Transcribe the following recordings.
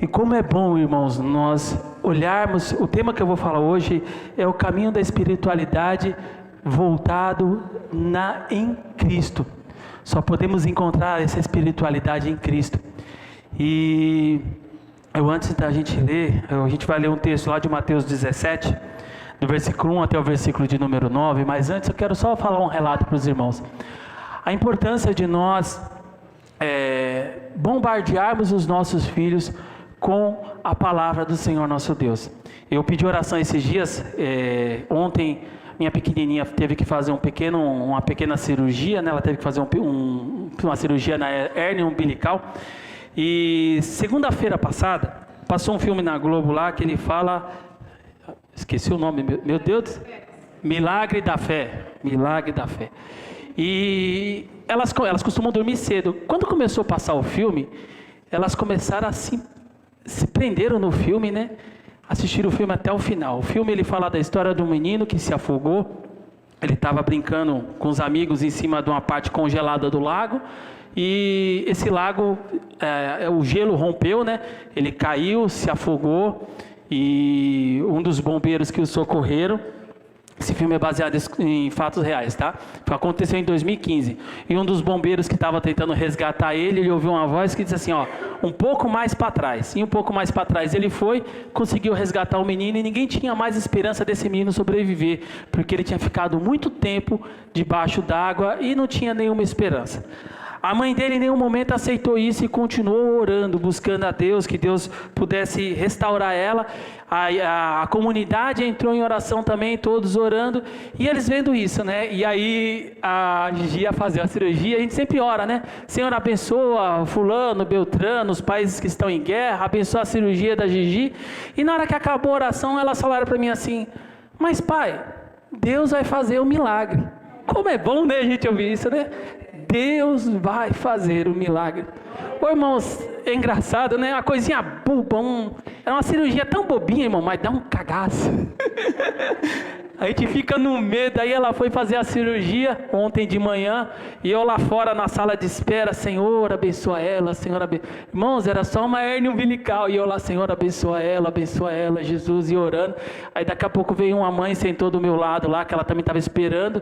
E como é bom, irmãos, nós olharmos, o tema que eu vou falar hoje é o caminho da espiritualidade voltado em Cristo. Só podemos encontrar essa espiritualidade em Cristo. E antes da gente ler, a gente vai ler um texto lá de Mateus 17, do versículo 1 até o versículo de número 9, mas antes eu quero só falar um relato para os irmãos. A importância de nós bombardearmos os nossos filhos com a palavra do Senhor nosso Deus. Eu pedi oração esses dias, ontem minha pequenininha teve que fazer uma pequena cirurgia, né? Ela teve que fazer uma cirurgia na hérnia umbilical, e segunda-feira passada, passou um filme na Globo lá, que ele fala, esqueci o nome, meu Deus, Milagre da Fé, e elas costumam dormir cedo. Quando começou a passar o filme, elas começaram a se prenderam no filme, né? Assistiram o filme até o final. O filme ele fala da história de um menino que se afogou. Ele estava brincando com os amigos em cima de uma parte congelada do lago. E esse lago, o gelo rompeu, né? Ele caiu, se afogou. E um dos bombeiros que o socorreram. Esse filme é baseado em fatos reais, tá? Aconteceu em 2015. E um dos bombeiros que estava tentando resgatar ele ouviu uma voz que disse assim, ó, um pouco mais para trás. E um pouco mais para trás ele foi, conseguiu resgatar o menino, e ninguém tinha mais esperança desse menino sobreviver, porque ele tinha ficado muito tempo debaixo d'água e não tinha nenhuma esperança. A mãe dele em nenhum momento aceitou isso e continuou orando, buscando a Deus, que Deus pudesse restaurar ela. A comunidade entrou em oração também, todos orando, e eles vendo isso, né? E aí a Gigi ia fazer a cirurgia, a gente sempre ora, né? Senhor, abençoa fulano, Beltrano, os países que estão em guerra, abençoa a cirurgia da Gigi. E na hora que acabou a oração, elas falaram para mim assim, mas pai, Deus vai fazer um milagre. Como é bom, né, a gente ouvir isso, né? Deus vai fazer o milagre. Ô, irmãos, é engraçado, né? Uma coisinha boba, é uma cirurgia tão bobinha, irmão, mas dá um cagaço. A gente fica no medo. Aí ela foi fazer a cirurgia ontem de manhã, e eu lá fora na sala de espera, Senhor, abençoa ela, Senhor, abençoa. Irmãos, era só uma hérnia umbilical, e eu lá, Senhor, abençoa ela, Jesus, e orando. Aí daqui a pouco veio uma mãe, sentou do meu lado lá, que ela também estava esperando.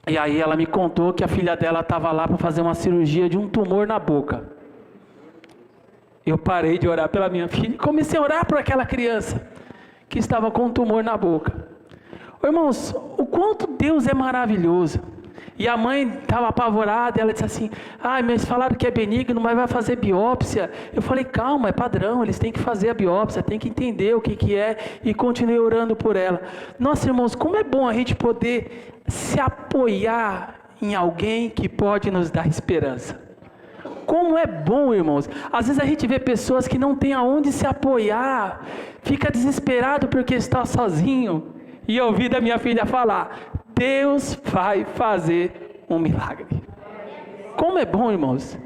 E aí ela me contou que a filha dela estava lá para fazer uma cirurgia de um tumor na boca. Eu parei de orar pela minha filha e comecei a orar por aquela criança que estava com um tumor na boca. Irmãos, o quanto Deus é maravilhoso. E a mãe estava apavorada, ela disse assim, mas falaram que é benigno, mas vai fazer biópsia. Eu falei, calma, é padrão, eles têm que fazer a biópsia, tem que entender o que é, e continuei orando por ela. Nossa, irmãos, como é bom a gente poder se apoiar em alguém que pode nos dar esperança. Como é bom, irmãos. Às vezes a gente vê pessoas que não têm aonde se apoiar, fica desesperado porque está sozinho. E eu ouvi da minha filha falar, Deus vai fazer um milagre. Como é bom, irmãos.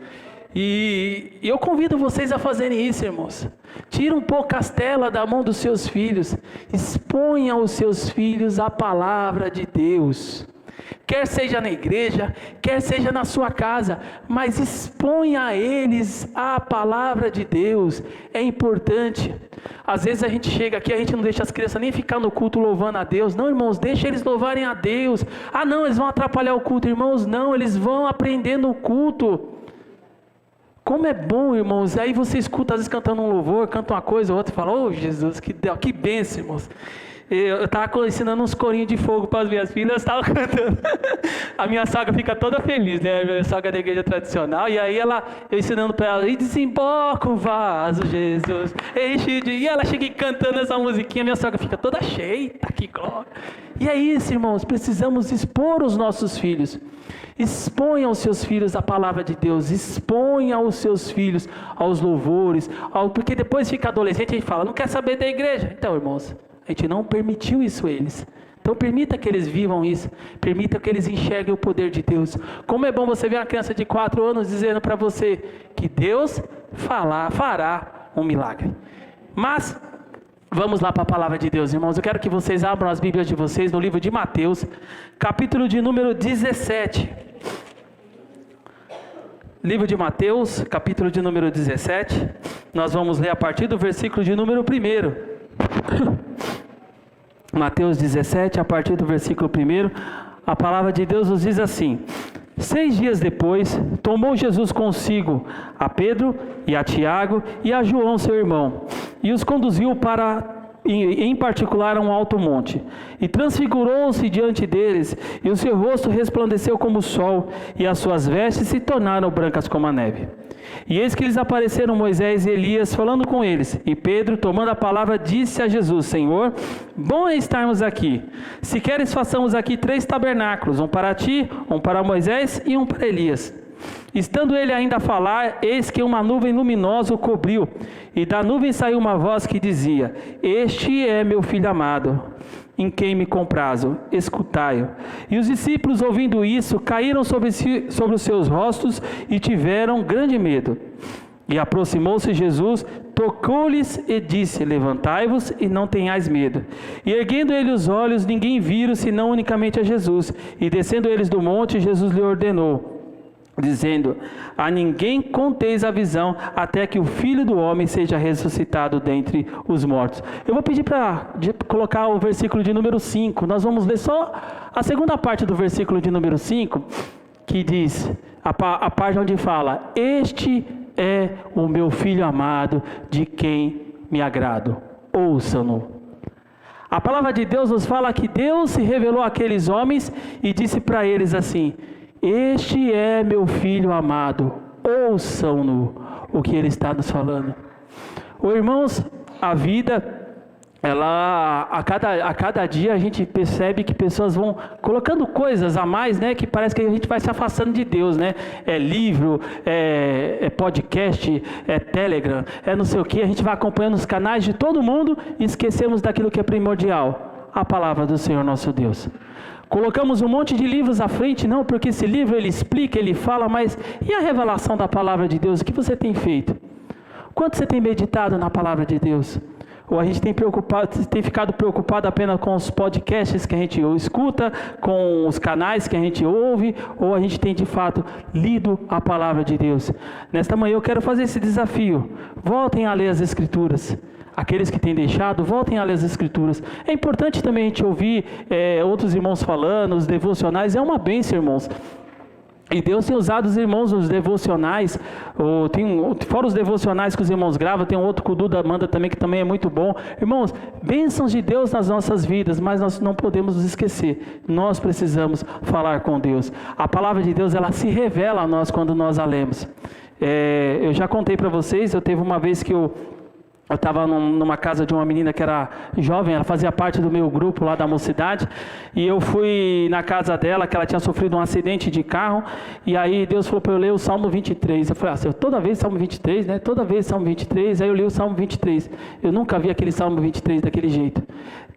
E eu convido vocês a fazerem isso, irmãos. Tira um pouco a castela da mão dos seus filhos. Exponha aos seus filhos a palavra de Deus. Quer seja na igreja, quer seja na sua casa, mas exponha a eles a palavra de Deus. É importante. Às vezes a gente chega aqui, a gente não deixa as crianças nem ficar no culto louvando a Deus. Não, irmãos, deixa eles louvarem a Deus. Não, eles vão atrapalhar o culto. Irmãos, não, eles vão aprender no culto. Como é bom, irmãos. Aí você escuta, às vezes, cantando um louvor, canta uma coisa, outra, e fala, oh Jesus, que bênção, irmãos. Eu estava ensinando uns corinhos de fogo para as minhas filhas, estava cantando. A minha sogra fica toda feliz, né? A minha sogra da igreja tradicional. E aí eu ensinando para ela, e desemboca o vaso, Jesus, enche de... E ela chega cantando essa musiquinha, minha sogra fica toda cheia, que glória. E é isso, irmãos, precisamos expor os nossos filhos. Exponha aos seus filhos a palavra de Deus, exponha aos seus filhos aos louvores, porque depois fica adolescente e a gente fala, não quer saber da igreja. Então, irmãos, a gente não permitiu isso a eles. Então permita que eles vivam isso, permita que eles enxerguem o poder de Deus. Como é bom você ver uma criança de 4 anos dizendo para você que Deus fará um milagre. Mas vamos lá para a palavra de Deus, irmãos. Eu quero que vocês abram as Bíblias de vocês no livro de Mateus, capítulo de número 17. Livro de Mateus, capítulo de número 17. Nós vamos ler a partir do versículo de número 1. Mateus 17, a partir do versículo 1. A palavra de Deus nos diz assim: 6 dias depois, tomou Jesus consigo a Pedro e a Tiago e a João seu irmão, e os conduziu em particular a um alto monte, e transfigurou-se diante deles, e o seu rosto resplandeceu como o sol, e as suas vestes se tornaram brancas como a neve. E eis que lhes apareceram Moisés e Elias falando com eles, e Pedro, tomando a palavra, disse a Jesus: Senhor, bom é estarmos aqui. Se queres, façamos aqui 3 tabernáculos, um para ti, um para Moisés e um para Elias. Estando ele ainda a falar, eis que uma nuvem luminosa o cobriu, e da nuvem saiu uma voz que dizia: Este é meu filho amado, em quem me comprazo, escutai-o. E os discípulos, ouvindo isso, caíram sobre os seus rostos e tiveram grande medo. E aproximou-se Jesus, tocou-lhes e disse: Levantai-vos e não tenhais medo. E erguendo ele os olhos, ninguém viram, senão unicamente a Jesus. E descendo eles do monte, Jesus lhe ordenou, dizendo: a ninguém conteis a visão, até que o Filho do Homem seja ressuscitado dentre os mortos. Eu vou pedir para colocar o versículo de número 5. Nós vamos ler só a segunda parte do versículo de número 5, que diz, a parte onde fala: Este é o meu Filho amado, de quem me agrado. Ouçam-no. A palavra de Deus nos fala que Deus se revelou àqueles homens e disse para eles assim: Este é meu filho amado, ouçam-no, o que ele está nos falando. Irmãos, a vida, a cada dia a gente percebe que pessoas vão colocando coisas a mais, né? Que parece que a gente vai se afastando de Deus, né? É livro, é podcast, é Telegram, é não sei o que. A gente vai acompanhando os canais de todo mundo e esquecemos daquilo que é primordial: a palavra do Senhor nosso Deus. Colocamos um monte de livros à frente, não, porque esse livro ele explica, ele fala, mas e a revelação da palavra de Deus? O que você tem feito? Quanto você tem meditado na palavra de Deus? Ou a gente tem ficado preocupado apenas com os podcasts que a gente escuta, com os canais que a gente ouve, ou a gente tem de fato lido a palavra de Deus? Nesta manhã eu quero fazer esse desafio: voltem a ler as Escrituras. Aqueles que têm deixado, voltem a ler as Escrituras. É importante também a gente ouvir outros irmãos falando, os devocionais. É uma bênção, irmãos. E Deus tem usado os irmãos nos devocionais. Fora os devocionais que os irmãos gravam, tem um outro que o Duda manda também, que também é muito bom. Irmãos, bênçãos de Deus nas nossas vidas, mas nós não podemos nos esquecer. Nós precisamos falar com Deus. A palavra de Deus, ela se revela a nós quando nós a lemos. Eu já contei para vocês, eu teve uma vez que eu estava numa casa de uma menina que era jovem, ela fazia parte do meu grupo lá da mocidade, e eu fui na casa dela, que ela tinha sofrido um acidente de carro, e aí Deus falou para eu ler o Salmo 23, eu falei: toda vez Salmo 23, né? Toda vez Salmo 23, aí eu li o Salmo 23, eu nunca vi aquele Salmo 23 daquele jeito.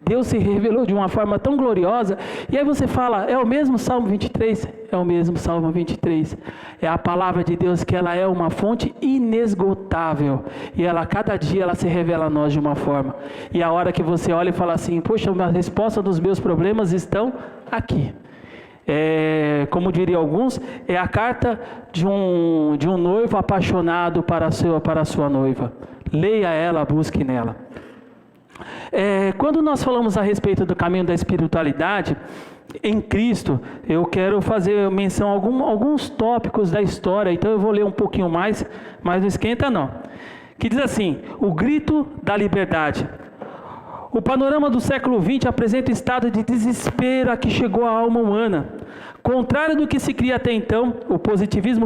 Deus se revelou de uma forma tão gloriosa, e aí você fala: é o mesmo Salmo 23? É o mesmo Salmo 23, é a palavra de Deus, que ela é uma fonte inesgotável, e ela, cada dia, ela se revela a nós de uma forma, e a hora que você olha e fala assim: poxa, a resposta dos meus problemas estão aqui. Como diriam alguns, é a carta de um noivo apaixonado para a sua noiva. Leia ela, busque nela. Quando nós falamos a respeito do caminho da espiritualidade em Cristo, eu quero fazer menção a alguns tópicos da história, então eu vou ler um pouquinho mais, mas não esquenta não. Que diz assim: o grito da liberdade. O panorama do século XX apresenta o estado de desespero a que chegou a alma humana. Contrário do que se cria até então, o positivismo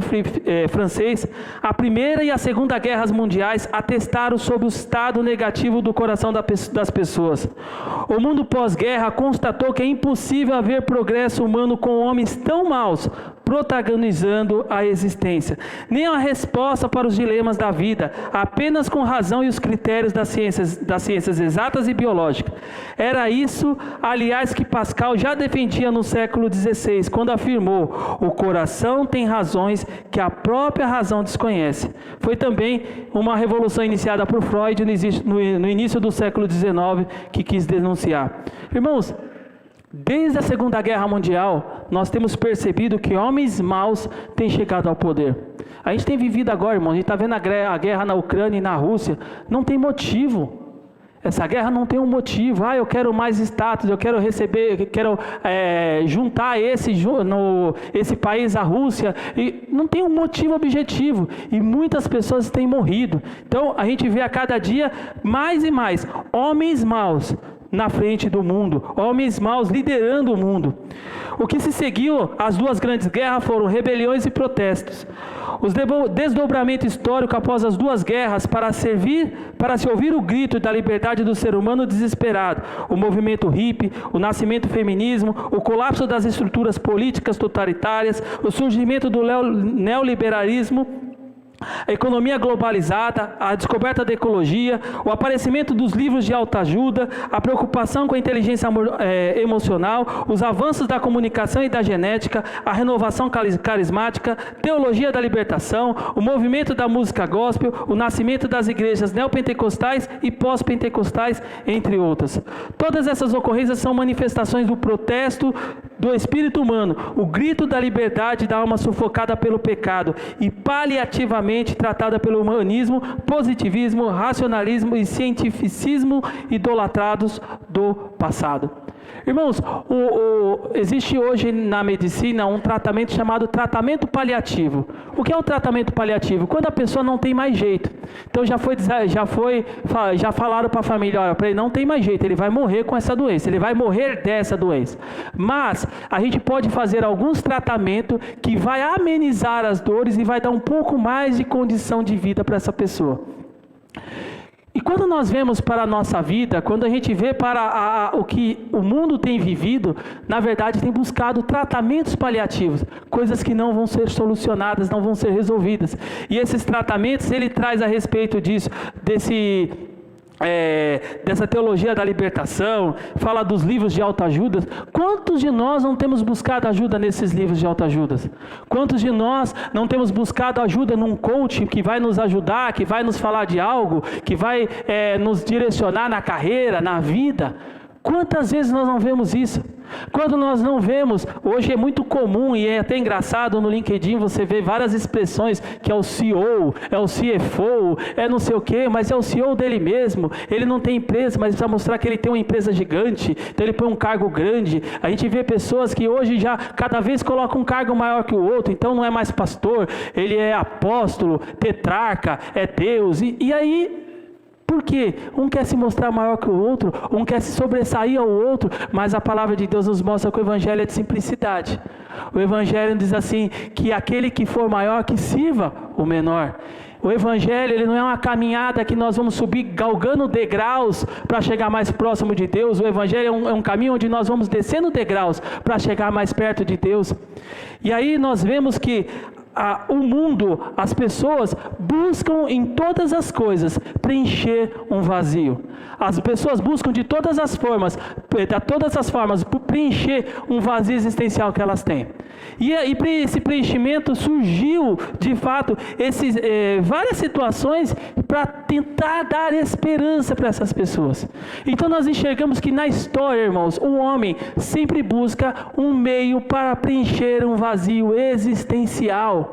francês, a Primeira e a Segunda Guerras Mundiais atestaram sobre o estado negativo do coração das pessoas. O mundo pós-guerra constatou que é impossível haver progresso humano com homens tão maus protagonizando a existência, nem a resposta para os dilemas da vida, apenas com razão e os critérios das ciências exatas e biológicas. Era isso, aliás, que Pascal já defendia no século XVI, quando afirmou: o coração tem razões que a própria razão desconhece. Foi também uma revolução iniciada por Freud no início do século XIX, que quis denunciar. Irmãos, Desde a Segunda Guerra Mundial, nós temos percebido que homens maus têm chegado ao poder. A gente tem vivido agora, irmão, a gente está vendo a guerra na Ucrânia e na Rússia. Não tem motivo. Essa guerra não tem um motivo. Eu quero mais status, eu quero receber, eu quero juntar esse país à Rússia. E não tem um motivo objetivo. E muitas pessoas têm morrido. Então a gente vê a cada dia mais e mais homens maus na frente do mundo, homens maus liderando o mundo. O que se seguiu às duas grandes guerras foram rebeliões e protestos. O desdobramento histórico após as duas guerras para se ouvir o grito da liberdade do ser humano desesperado. O movimento hippie, o nascimento do feminismo, o colapso das estruturas políticas totalitárias, o surgimento do neoliberalismo, a economia globalizada, a descoberta da ecologia, o aparecimento dos livros de autoajuda, a preocupação com a inteligência emocional, os avanços da comunicação e da genética, a renovação carismática, teologia da libertação, o movimento da música gospel, o nascimento das igrejas neopentecostais e pós-pentecostais, entre outras. Todas essas ocorrências são manifestações do protesto do espírito humano, o grito da liberdade da alma sufocada pelo pecado e paliativamente tratada pelo humanismo, positivismo, racionalismo e cientificismo idolatrados do passado. Irmãos, existe hoje na medicina um tratamento chamado tratamento paliativo. O que é o tratamento paliativo? Quando a pessoa não tem mais jeito. Então já falaram para a família, olha, para ele não tem mais jeito, ele vai morrer com essa doença, ele vai morrer dessa doença. Mas a gente pode fazer alguns tratamentos que vai amenizar as dores e vai dar um pouco mais de condição de vida para essa pessoa. E quando nós vemos para a nossa vida, quando a gente vê para o que o mundo tem vivido, na verdade tem buscado tratamentos paliativos, coisas que não vão ser solucionadas, não vão ser resolvidas. E esses tratamentos, ele traz a respeito disso, dessa teologia da libertação, fala dos livros de autoajuda. Quantos de nós não temos buscado ajuda nesses livros de autoajuda? Quantos de nós não temos buscado ajuda num coach que vai nos ajudar, que vai nos falar de algo, que vai nos direcionar na carreira, na vida? Quantas vezes nós não vemos isso? Quando nós não vemos, hoje é muito comum e é até engraçado no LinkedIn você vê várias expressões que é o CEO, é o CFO, é não sei o que, mas é o CEO dele mesmo. Ele não tem empresa, mas precisa mostrar que ele tem uma empresa gigante, então ele põe um cargo grande. A gente vê pessoas que hoje já cada vez colocam um cargo maior que o outro, então não é mais pastor, ele é apóstolo, tetrarca, é Deus, e aí... Por quê? Um quer se mostrar maior que o outro, um quer se sobressair ao outro, mas a palavra de Deus nos mostra que o Evangelho é de simplicidade. O Evangelho diz assim, que aquele que for maior, que sirva o menor. O Evangelho, ele não é uma caminhada que nós vamos subir galgando degraus para chegar mais próximo de Deus. O Evangelho é um caminho onde nós vamos descendo degraus para chegar mais perto de Deus. E aí nós vemos que o mundo, as pessoas buscam em todas as coisas preencher um vazio. As pessoas buscam de todas as formas preencher um vazio existencial que elas têm. E esse preenchimento surgiu, de fato, várias situações para tentar dar esperança para essas pessoas. Então nós enxergamos que na história, irmãos, o homem sempre busca um meio para preencher um vazio existencial.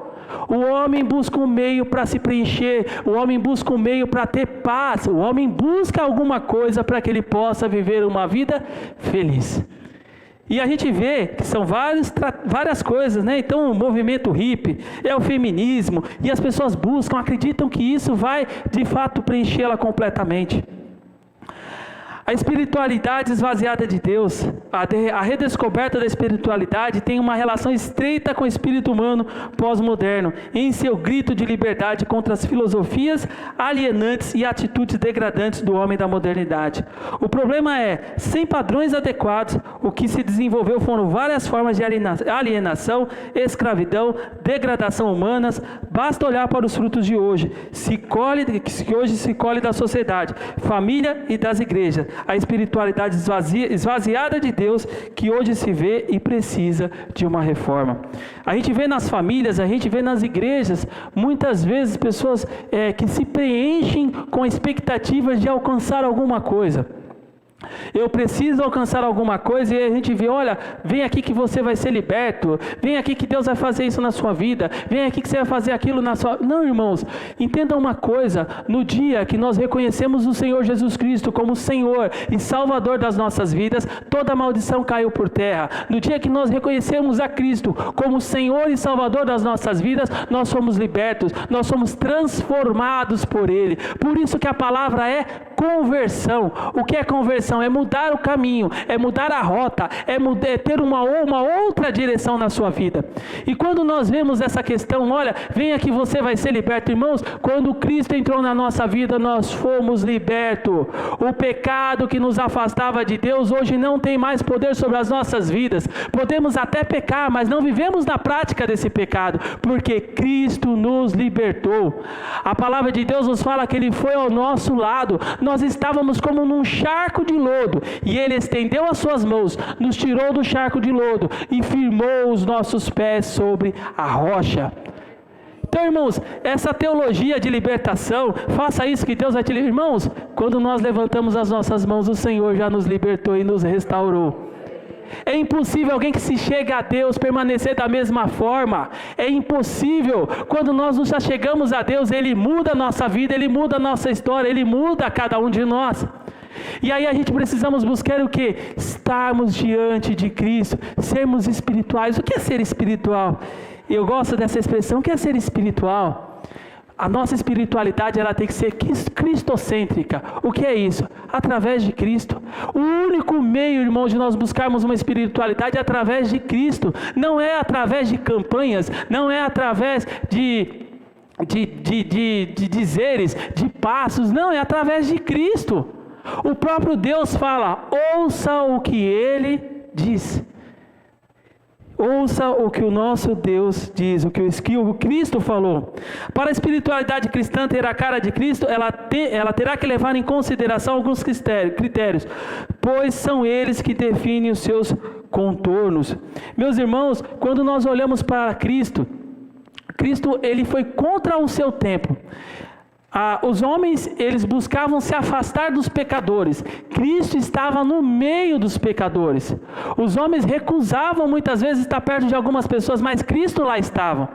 O homem busca um meio para se preencher, o homem busca um meio para ter paz, o homem busca alguma coisa para que ele possa viver uma vida feliz. E a gente vê que são várias coisas, né? Então o movimento hippie, é o feminismo, e as pessoas buscam, acreditam que isso vai de fato preenchê-la completamente. A espiritualidade esvaziada de Deus, a redescoberta da espiritualidade tem uma relação estreita com o espírito humano pós-moderno, em seu grito de liberdade contra as filosofias alienantes e atitudes degradantes do homem da modernidade. O problema é, sem padrões adequados, o que se desenvolveu foram várias formas de alienação, escravidão, degradação humanas. Basta olhar para os frutos de hoje, que hoje se colhe da sociedade, família e das igrejas. A espiritualidade esvaziada de Deus que hoje se vê e precisa de uma reforma. A gente vê nas famílias, a gente vê nas igrejas, muitas vezes pessoas que se preenchem com expectativas de alcançar alguma coisa. Eu preciso alcançar alguma coisa e a gente vê, olha, vem aqui que você vai ser liberto, vem aqui que Deus vai fazer isso na sua vida, vem aqui que você vai fazer aquilo na sua... Não, irmãos, entendam uma coisa, no dia que nós reconhecemos o Senhor Jesus Cristo como Senhor e Salvador das nossas vidas, toda maldição caiu por terra. No dia que nós reconhecemos a Cristo como Senhor e Salvador das nossas vidas, nós somos libertos, nós somos transformados por Ele. Por isso que a palavra é conversão. O que é conversão? É mudar o caminho, é mudar a rota, é ter uma outra direção na sua vida. E quando nós vemos essa questão, olha, venha que você vai ser liberto, irmãos, quando Cristo entrou na nossa vida, nós fomos libertos. O pecado que nos afastava de Deus, hoje não tem mais poder sobre as nossas vidas. Podemos até pecar, mas não vivemos na prática desse pecado, porque Cristo nos libertou. A palavra de Deus nos fala que Ele foi ao nosso lado. Nós estávamos como num charco de lodo, e Ele estendeu as suas mãos, nos tirou do charco de lodo e firmou os nossos pés sobre a rocha. Então, irmãos, essa teologia de libertação, faça isso que Deus vai te libertar. Irmãos, quando nós levantamos as nossas mãos, o Senhor já nos libertou e nos restaurou. É impossível alguém que se chega a Deus permanecer da mesma forma. É impossível. Quando nós nos achegamos a Deus, Ele muda a nossa vida, Ele muda a nossa história, Ele muda cada um de nós. E aí a gente precisamos buscar o quê? Estarmos diante de Cristo, sermos espirituais. O que é ser espiritual? Eu gosto dessa expressão. O que é ser espiritual? A nossa espiritualidade, ela tem que ser cristocêntrica. O que é isso? Através de Cristo. O único meio, irmãos, de nós buscarmos uma espiritualidade é através de Cristo. Não é através de campanhas, não é através de dizeres, de passos, não, é através de Cristo. O próprio Deus fala, ouça o que Ele diz. Ouça o que o nosso Deus diz, o que o Cristo falou. Para a espiritualidade cristã ter a cara de Cristo, ela terá que levar em consideração alguns critérios, pois são eles que definem os seus contornos. Meus irmãos, quando nós olhamos para Cristo, Ele foi contra o seu tempo. Os homens, eles buscavam se afastar dos pecadores. Cristo estava no meio dos pecadores. Os homens recusavam muitas vezes estar perto de algumas pessoas, mas Cristo lá estava.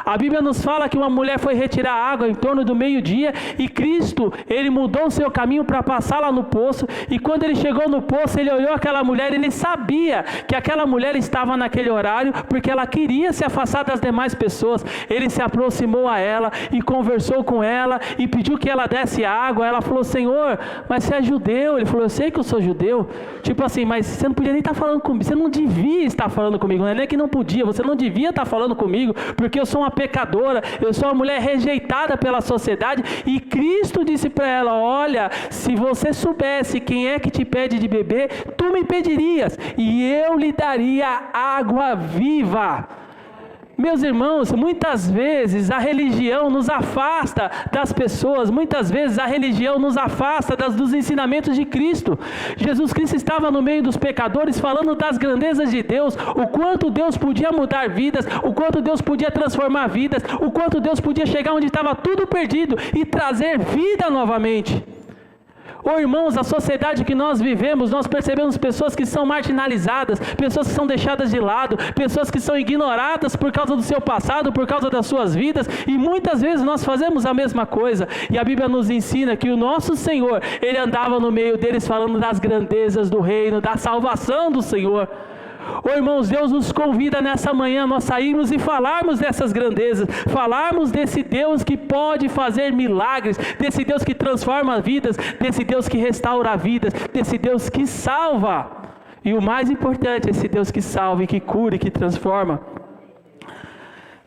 A Bíblia nos fala que uma mulher foi retirar água em torno do meio-dia, e Cristo, Ele mudou o seu caminho para passar lá no poço, e quando Ele chegou no poço, Ele olhou aquela mulher, Ele sabia que aquela mulher estava naquele horário, porque ela queria se afastar das demais pessoas. Ele se aproximou a ela e conversou com ela, e pediu que ela desse água. Ela falou, Senhor, mas você é judeu. Ele falou, eu sei que eu sou judeu. Tipo assim, mas você não podia nem estar falando comigo, você não devia estar falando comigo, não é nem que não podia, você não devia estar falando comigo, porque eu sou uma pecadora, eu sou uma mulher rejeitada pela sociedade. E Cristo disse para ela, olha, se você soubesse quem é que te pede de beber, tu me pedirias, e eu lhe daria água viva. Meus irmãos, muitas vezes a religião nos afasta das pessoas, muitas vezes a religião nos afasta dos ensinamentos de Cristo. Jesus Cristo estava no meio dos pecadores falando das grandezas de Deus, o quanto Deus podia mudar vidas, o quanto Deus podia transformar vidas, o quanto Deus podia chegar onde estava tudo perdido e trazer vida novamente. Oh, irmãos, a sociedade que nós vivemos, nós percebemos pessoas que são marginalizadas, pessoas que são deixadas de lado, pessoas que são ignoradas por causa do seu passado, por causa das suas vidas, e muitas vezes nós fazemos a mesma coisa. E a Bíblia nos ensina que o nosso Senhor, Ele andava no meio deles falando das grandezas do reino, da salvação do Senhor. Oh, irmãos, Deus nos convida nessa manhã, nós sairmos e falarmos dessas grandezas, falarmos desse Deus que pode fazer milagres, desse Deus que transforma vidas, desse Deus que restaura vidas, desse Deus que salva. E o mais importante, esse Deus que salva e que cura e que transforma.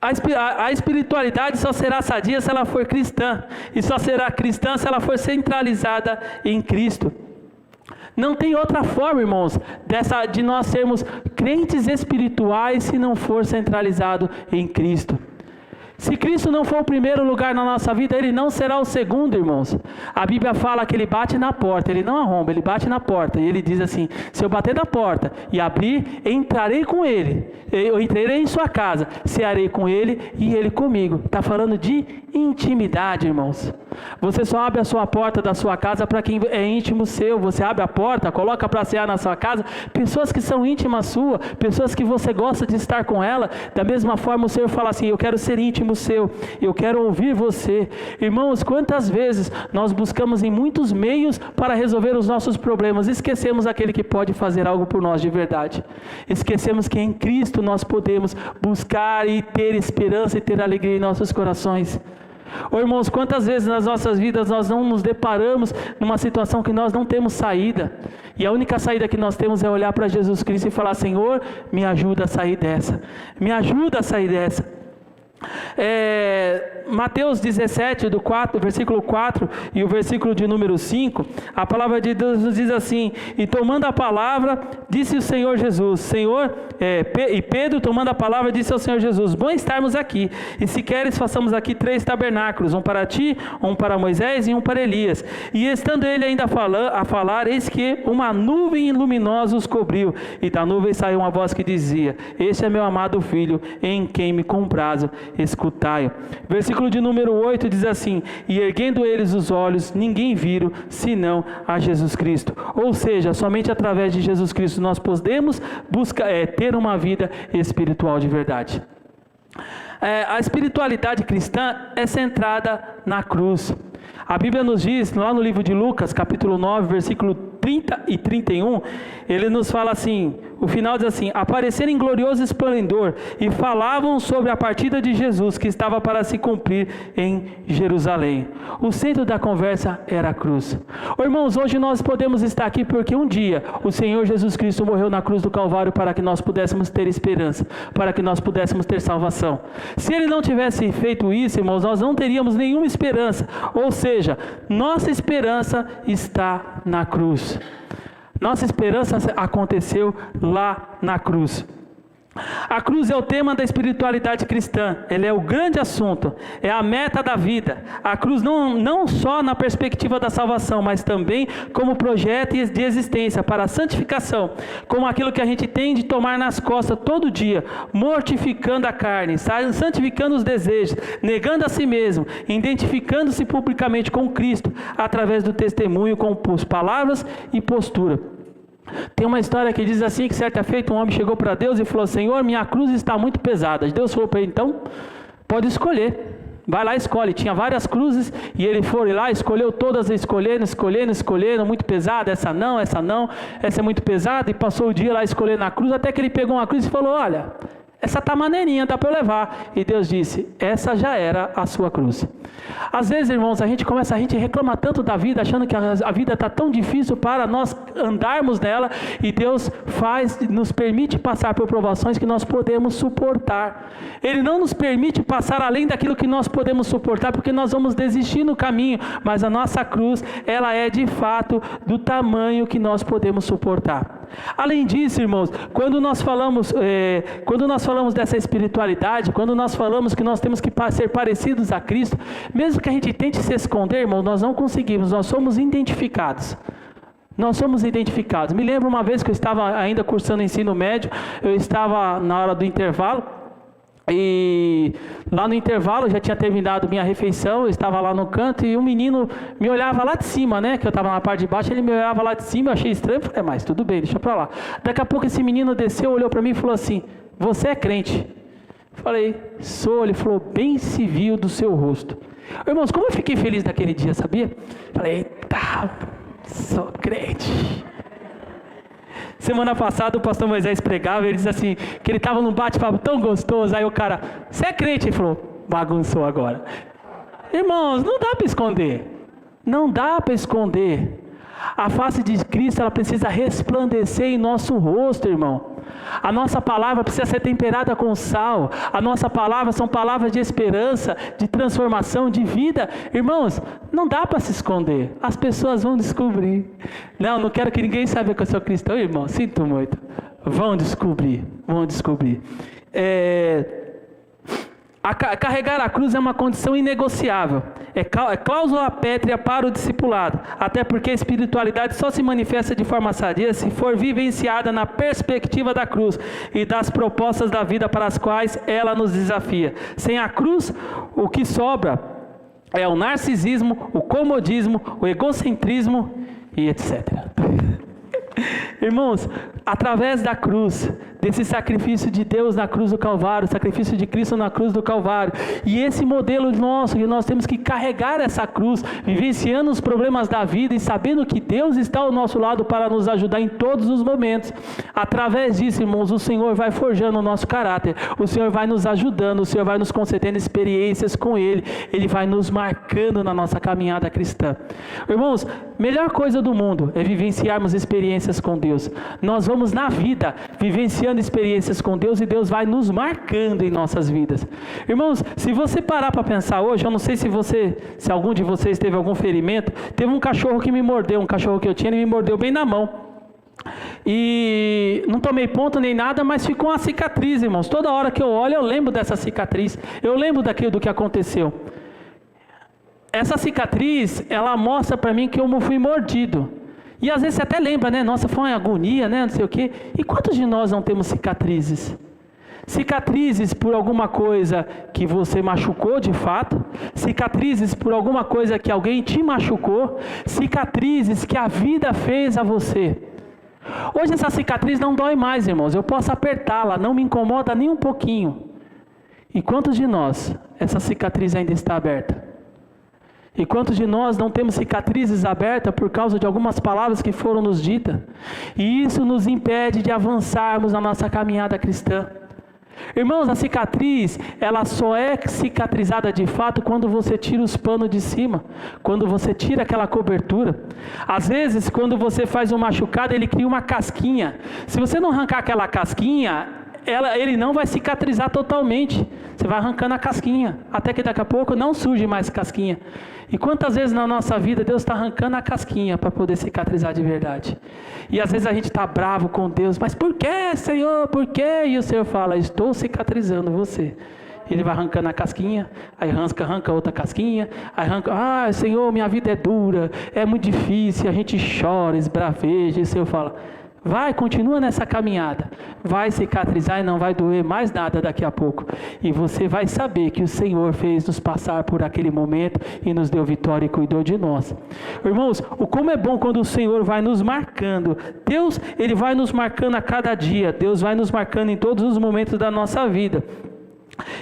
A espiritualidade só será sadia se ela for cristã, e só será cristã se ela for centralizada em Cristo. Não tem outra forma, irmãos, de nós sermos crentes espirituais se não for centralizado em Cristo. Se Cristo não for o primeiro lugar na nossa vida, Ele não será o segundo, irmãos. A Bíblia fala que Ele bate na porta, Ele não arromba, Ele bate na porta. E Ele diz assim, se eu bater na porta e abrir, entrarei com Ele. Eu entrarei em sua casa, cearei com Ele e Ele comigo. Está falando de intimidade, irmãos. Você só abre a sua porta da sua casa para quem é íntimo seu. Você abre a porta, coloca para cear na sua casa pessoas que são íntimas sua, pessoas que você gosta de estar com ela. Da mesma forma o Senhor fala assim, eu quero ser íntimo seu, eu quero ouvir você. Irmãos, quantas vezes nós buscamos em muitos meios para resolver os nossos problemas, esquecemos aquele que pode fazer algo por nós de verdade. Esquecemos que em Cristo nós podemos buscar e ter esperança e ter alegria em nossos corações. Ô irmãos, quantas vezes nas nossas vidas nós não nos deparamos numa situação que nós não temos saída, e a única saída que nós temos é olhar para Jesus Cristo e falar, Senhor, me ajuda a sair dessa, me ajuda a sair dessa. Mateus 17, do versículo 4 e o versículo de número 5, a palavra de Deus nos diz assim, e tomando a palavra, disse o Senhor Jesus, e Pedro tomando a palavra, disse ao Senhor Jesus, bom estarmos aqui, e se queres façamos aqui 3 tabernáculos, um para ti, um para Moisés e um para Elias. E estando ele ainda a falar, eis que uma nuvem luminosa os cobriu, e da nuvem saiu uma voz que dizia, este é meu amado filho, em quem me comprazo, escutai-o. Versículo de número 8 diz assim, e erguendo eles os olhos, ninguém viram, senão a Jesus Cristo. Ou seja, somente através de Jesus Cristo nós podemos ter uma vida espiritual de verdade. A espiritualidade cristã é centrada na cruz. A Bíblia nos diz, lá no livro de Lucas, capítulo 9, versículo 30 e 31, ele nos fala assim, o final diz assim, apareceram em glorioso esplendor e falavam sobre a partida de Jesus que estava para se cumprir em Jerusalém. O centro da conversa era a cruz. Irmãos, hoje nós podemos estar aqui porque um dia o Senhor Jesus Cristo morreu na cruz do Calvário para que nós pudéssemos ter esperança, para que nós pudéssemos ter salvação. Se Ele não tivesse feito isso, irmãos, nós não teríamos nenhuma esperança, ou seja, nossa esperança está na cruz. Nossa esperança aconteceu lá na cruz. A cruz é o tema da espiritualidade cristã, ele é o grande assunto, é a meta da vida. A cruz não só na perspectiva da salvação, mas também como projeto de existência para a santificação, como aquilo que a gente tem de tomar nas costas todo dia, mortificando a carne, santificando os desejos, negando a si mesmo, identificando-se publicamente com Cristo, através do testemunho com palavras e postura. Tem uma história que diz assim, que certa feita um homem chegou para Deus e falou, Senhor, minha cruz está muito pesada. Deus falou para ele, então, pode escolher, vai lá e escolhe. Tinha várias cruzes e ele foi lá, escolheu todas, escolhendo, muito pesada, essa não, essa é muito pesada, e passou o dia lá escolhendo a cruz, até que ele pegou uma cruz e falou, olha, essa tá maneirinha, dá para eu levar. E Deus disse, essa já era a sua cruz. Às vezes, irmãos, a gente reclama tanto da vida, achando que a vida está tão difícil para nós andarmos nela, e Deus nos permite passar por provações que nós podemos suportar. Ele não nos permite passar além daquilo que nós podemos suportar, porque nós vamos desistir no caminho, mas a nossa cruz, ela é de fato do tamanho que nós podemos suportar. Além disso, irmãos, quando nós falamos dessa espiritualidade, quando nós falamos que nós temos que ser parecidos a Cristo, mesmo que a gente tente se esconder, irmão, nós não conseguimos, nós somos identificados. Nós somos identificados. Me lembro uma vez que eu estava ainda cursando ensino médio, eu estava na hora do intervalo, e lá no intervalo, já tinha terminado minha refeição, eu estava lá no canto e um menino me olhava lá de cima, né? Que eu estava na parte de baixo, ele me olhava lá de cima, eu achei estranho, falei, mas tudo bem, deixa pra lá. Daqui a pouco esse menino desceu, olhou para mim e falou assim, você é crente? Falei, sou. Ele falou, bem se viu do seu rosto. Irmãos, como eu fiquei feliz naquele dia, sabia? Falei, eita, sou crente. Semana passada o pastor Moisés pregava, ele disse assim, que ele estava num bate-papo tão gostoso, aí o cara, você é crente? Ele falou, bagunçou agora. Irmãos, não dá para esconder, não dá para esconder. A face de Cristo, ela precisa resplandecer em nosso rosto, irmão. A nossa palavra precisa ser temperada com sal. A nossa palavra são palavras de esperança, de transformação, de vida. Irmãos, não dá para se esconder. As pessoas vão descobrir. Não quero que ninguém saiba que eu sou cristão, irmão. Sinto muito. Vão descobrir. Carregar a cruz é uma condição inegociável, é cláusula pétrea para o discipulado, até porque a espiritualidade só se manifesta de forma sadia se for vivenciada na perspectiva da cruz e das propostas da vida para as quais ela nos desafia. Sem a cruz, o que sobra é o narcisismo, o comodismo, o egocentrismo e etc. Irmãos, através da cruz, desse sacrifício de Deus na cruz do Calvário, sacrifício de Cristo na cruz do Calvário, e esse modelo nosso, que nós temos que carregar essa cruz, vivenciando os problemas da vida e sabendo que Deus está ao nosso lado para nos ajudar em todos os momentos. Através disso, irmãos, o Senhor vai forjando o nosso caráter, o Senhor vai nos ajudando, o Senhor vai nos concedendo experiências com Ele, Ele vai nos marcando na nossa caminhada cristã. Irmãos, melhor coisa do mundo é vivenciarmos experiências com Deus. Nós vamos na vida vivenciando experiências com Deus e Deus vai nos marcando em nossas vidas. Irmãos, se você parar para pensar hoje, eu não sei se algum de vocês teve algum ferimento, teve um cachorro que me mordeu, um cachorro que eu tinha, ele me mordeu bem na mão. E não tomei ponto nem nada, mas ficou uma cicatriz, irmãos. Toda hora que eu olho, eu lembro dessa cicatriz, eu lembro do que aconteceu. Essa cicatriz, ela mostra para mim que eu fui mordido. E às vezes você até lembra, né? Nossa, foi uma agonia, né? Não sei o quê. E quantos de nós não temos cicatrizes? Cicatrizes por alguma coisa que você machucou de fato. Cicatrizes por alguma coisa que alguém te machucou. Cicatrizes que a vida fez a você. Hoje essa cicatriz não dói mais, irmãos. Eu posso apertá-la, não me incomoda nem um pouquinho. E quantos de nós essa cicatriz ainda está aberta? E quantos de nós não temos cicatrizes abertas por causa de algumas palavras que foram nos ditas? E isso nos impede de avançarmos na nossa caminhada cristã. Irmãos, a cicatriz, ela só é cicatrizada de fato quando você tira os panos de cima, quando você tira aquela cobertura. Às vezes, quando você faz um machucado, ele cria uma casquinha. Se você não arrancar aquela casquinha, ele não vai cicatrizar totalmente. Você vai arrancando a casquinha, até que daqui a pouco não surge mais casquinha. E quantas vezes na nossa vida Deus está arrancando a casquinha para poder cicatrizar de verdade? E às vezes a gente está bravo com Deus, mas por que, Senhor, por que? E o Senhor fala, estou cicatrizando você. Ele vai arrancando a casquinha, aí arranca outra casquinha, aí arranca, Senhor, minha vida é dura, é muito difícil, a gente chora, esbraveja, e o Senhor fala, vai, continua nessa caminhada, vai cicatrizar e não vai doer mais nada daqui a pouco. E você vai saber que o Senhor fez nos passar por aquele momento e nos deu vitória e cuidou de nós. Irmãos, como é bom quando o Senhor vai nos marcando. Deus, Ele vai nos marcando a cada dia, Deus vai nos marcando em todos os momentos da nossa vida.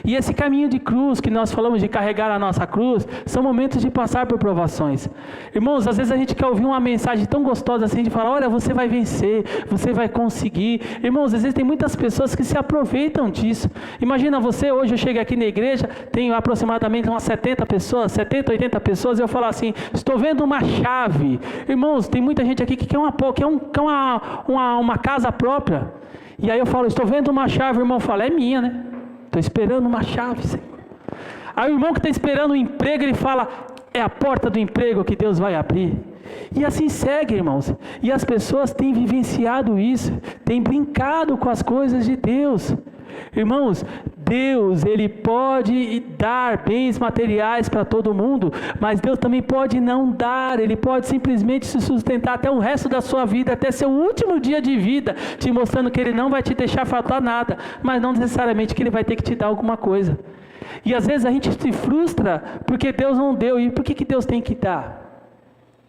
E esse caminho de cruz, que nós falamos de carregar a nossa cruz, são momentos de passar por provações. Irmãos, às vezes a gente quer ouvir uma mensagem tão gostosa assim, de falar, olha, você vai vencer, você vai conseguir. Irmãos, às vezes tem muitas pessoas que se aproveitam disso. Imagina você, hoje eu chego aqui na igreja, tenho aproximadamente umas 70, 80 pessoas, e eu falo assim, estou vendo uma chave. Irmãos, tem muita gente aqui que quer uma casa própria. E aí eu falo, estou vendo uma chave, o irmão fala, é minha, né? Estou esperando uma chave, Senhor. Aí o irmão que está esperando um emprego, ele fala, é a porta do emprego que Deus vai abrir. E assim segue, irmãos. E as pessoas têm vivenciado isso, têm brincado com as coisas de Deus. Irmãos, Deus, Ele pode dar bens materiais para todo mundo, mas Deus também pode não dar, Ele pode simplesmente se sustentar até o resto da sua vida, até seu último dia de vida, te mostrando que Ele não vai te deixar faltar nada, mas não necessariamente que Ele vai ter que te dar alguma coisa. E às vezes a gente se frustra porque Deus não deu, e por que Deus tem que dar?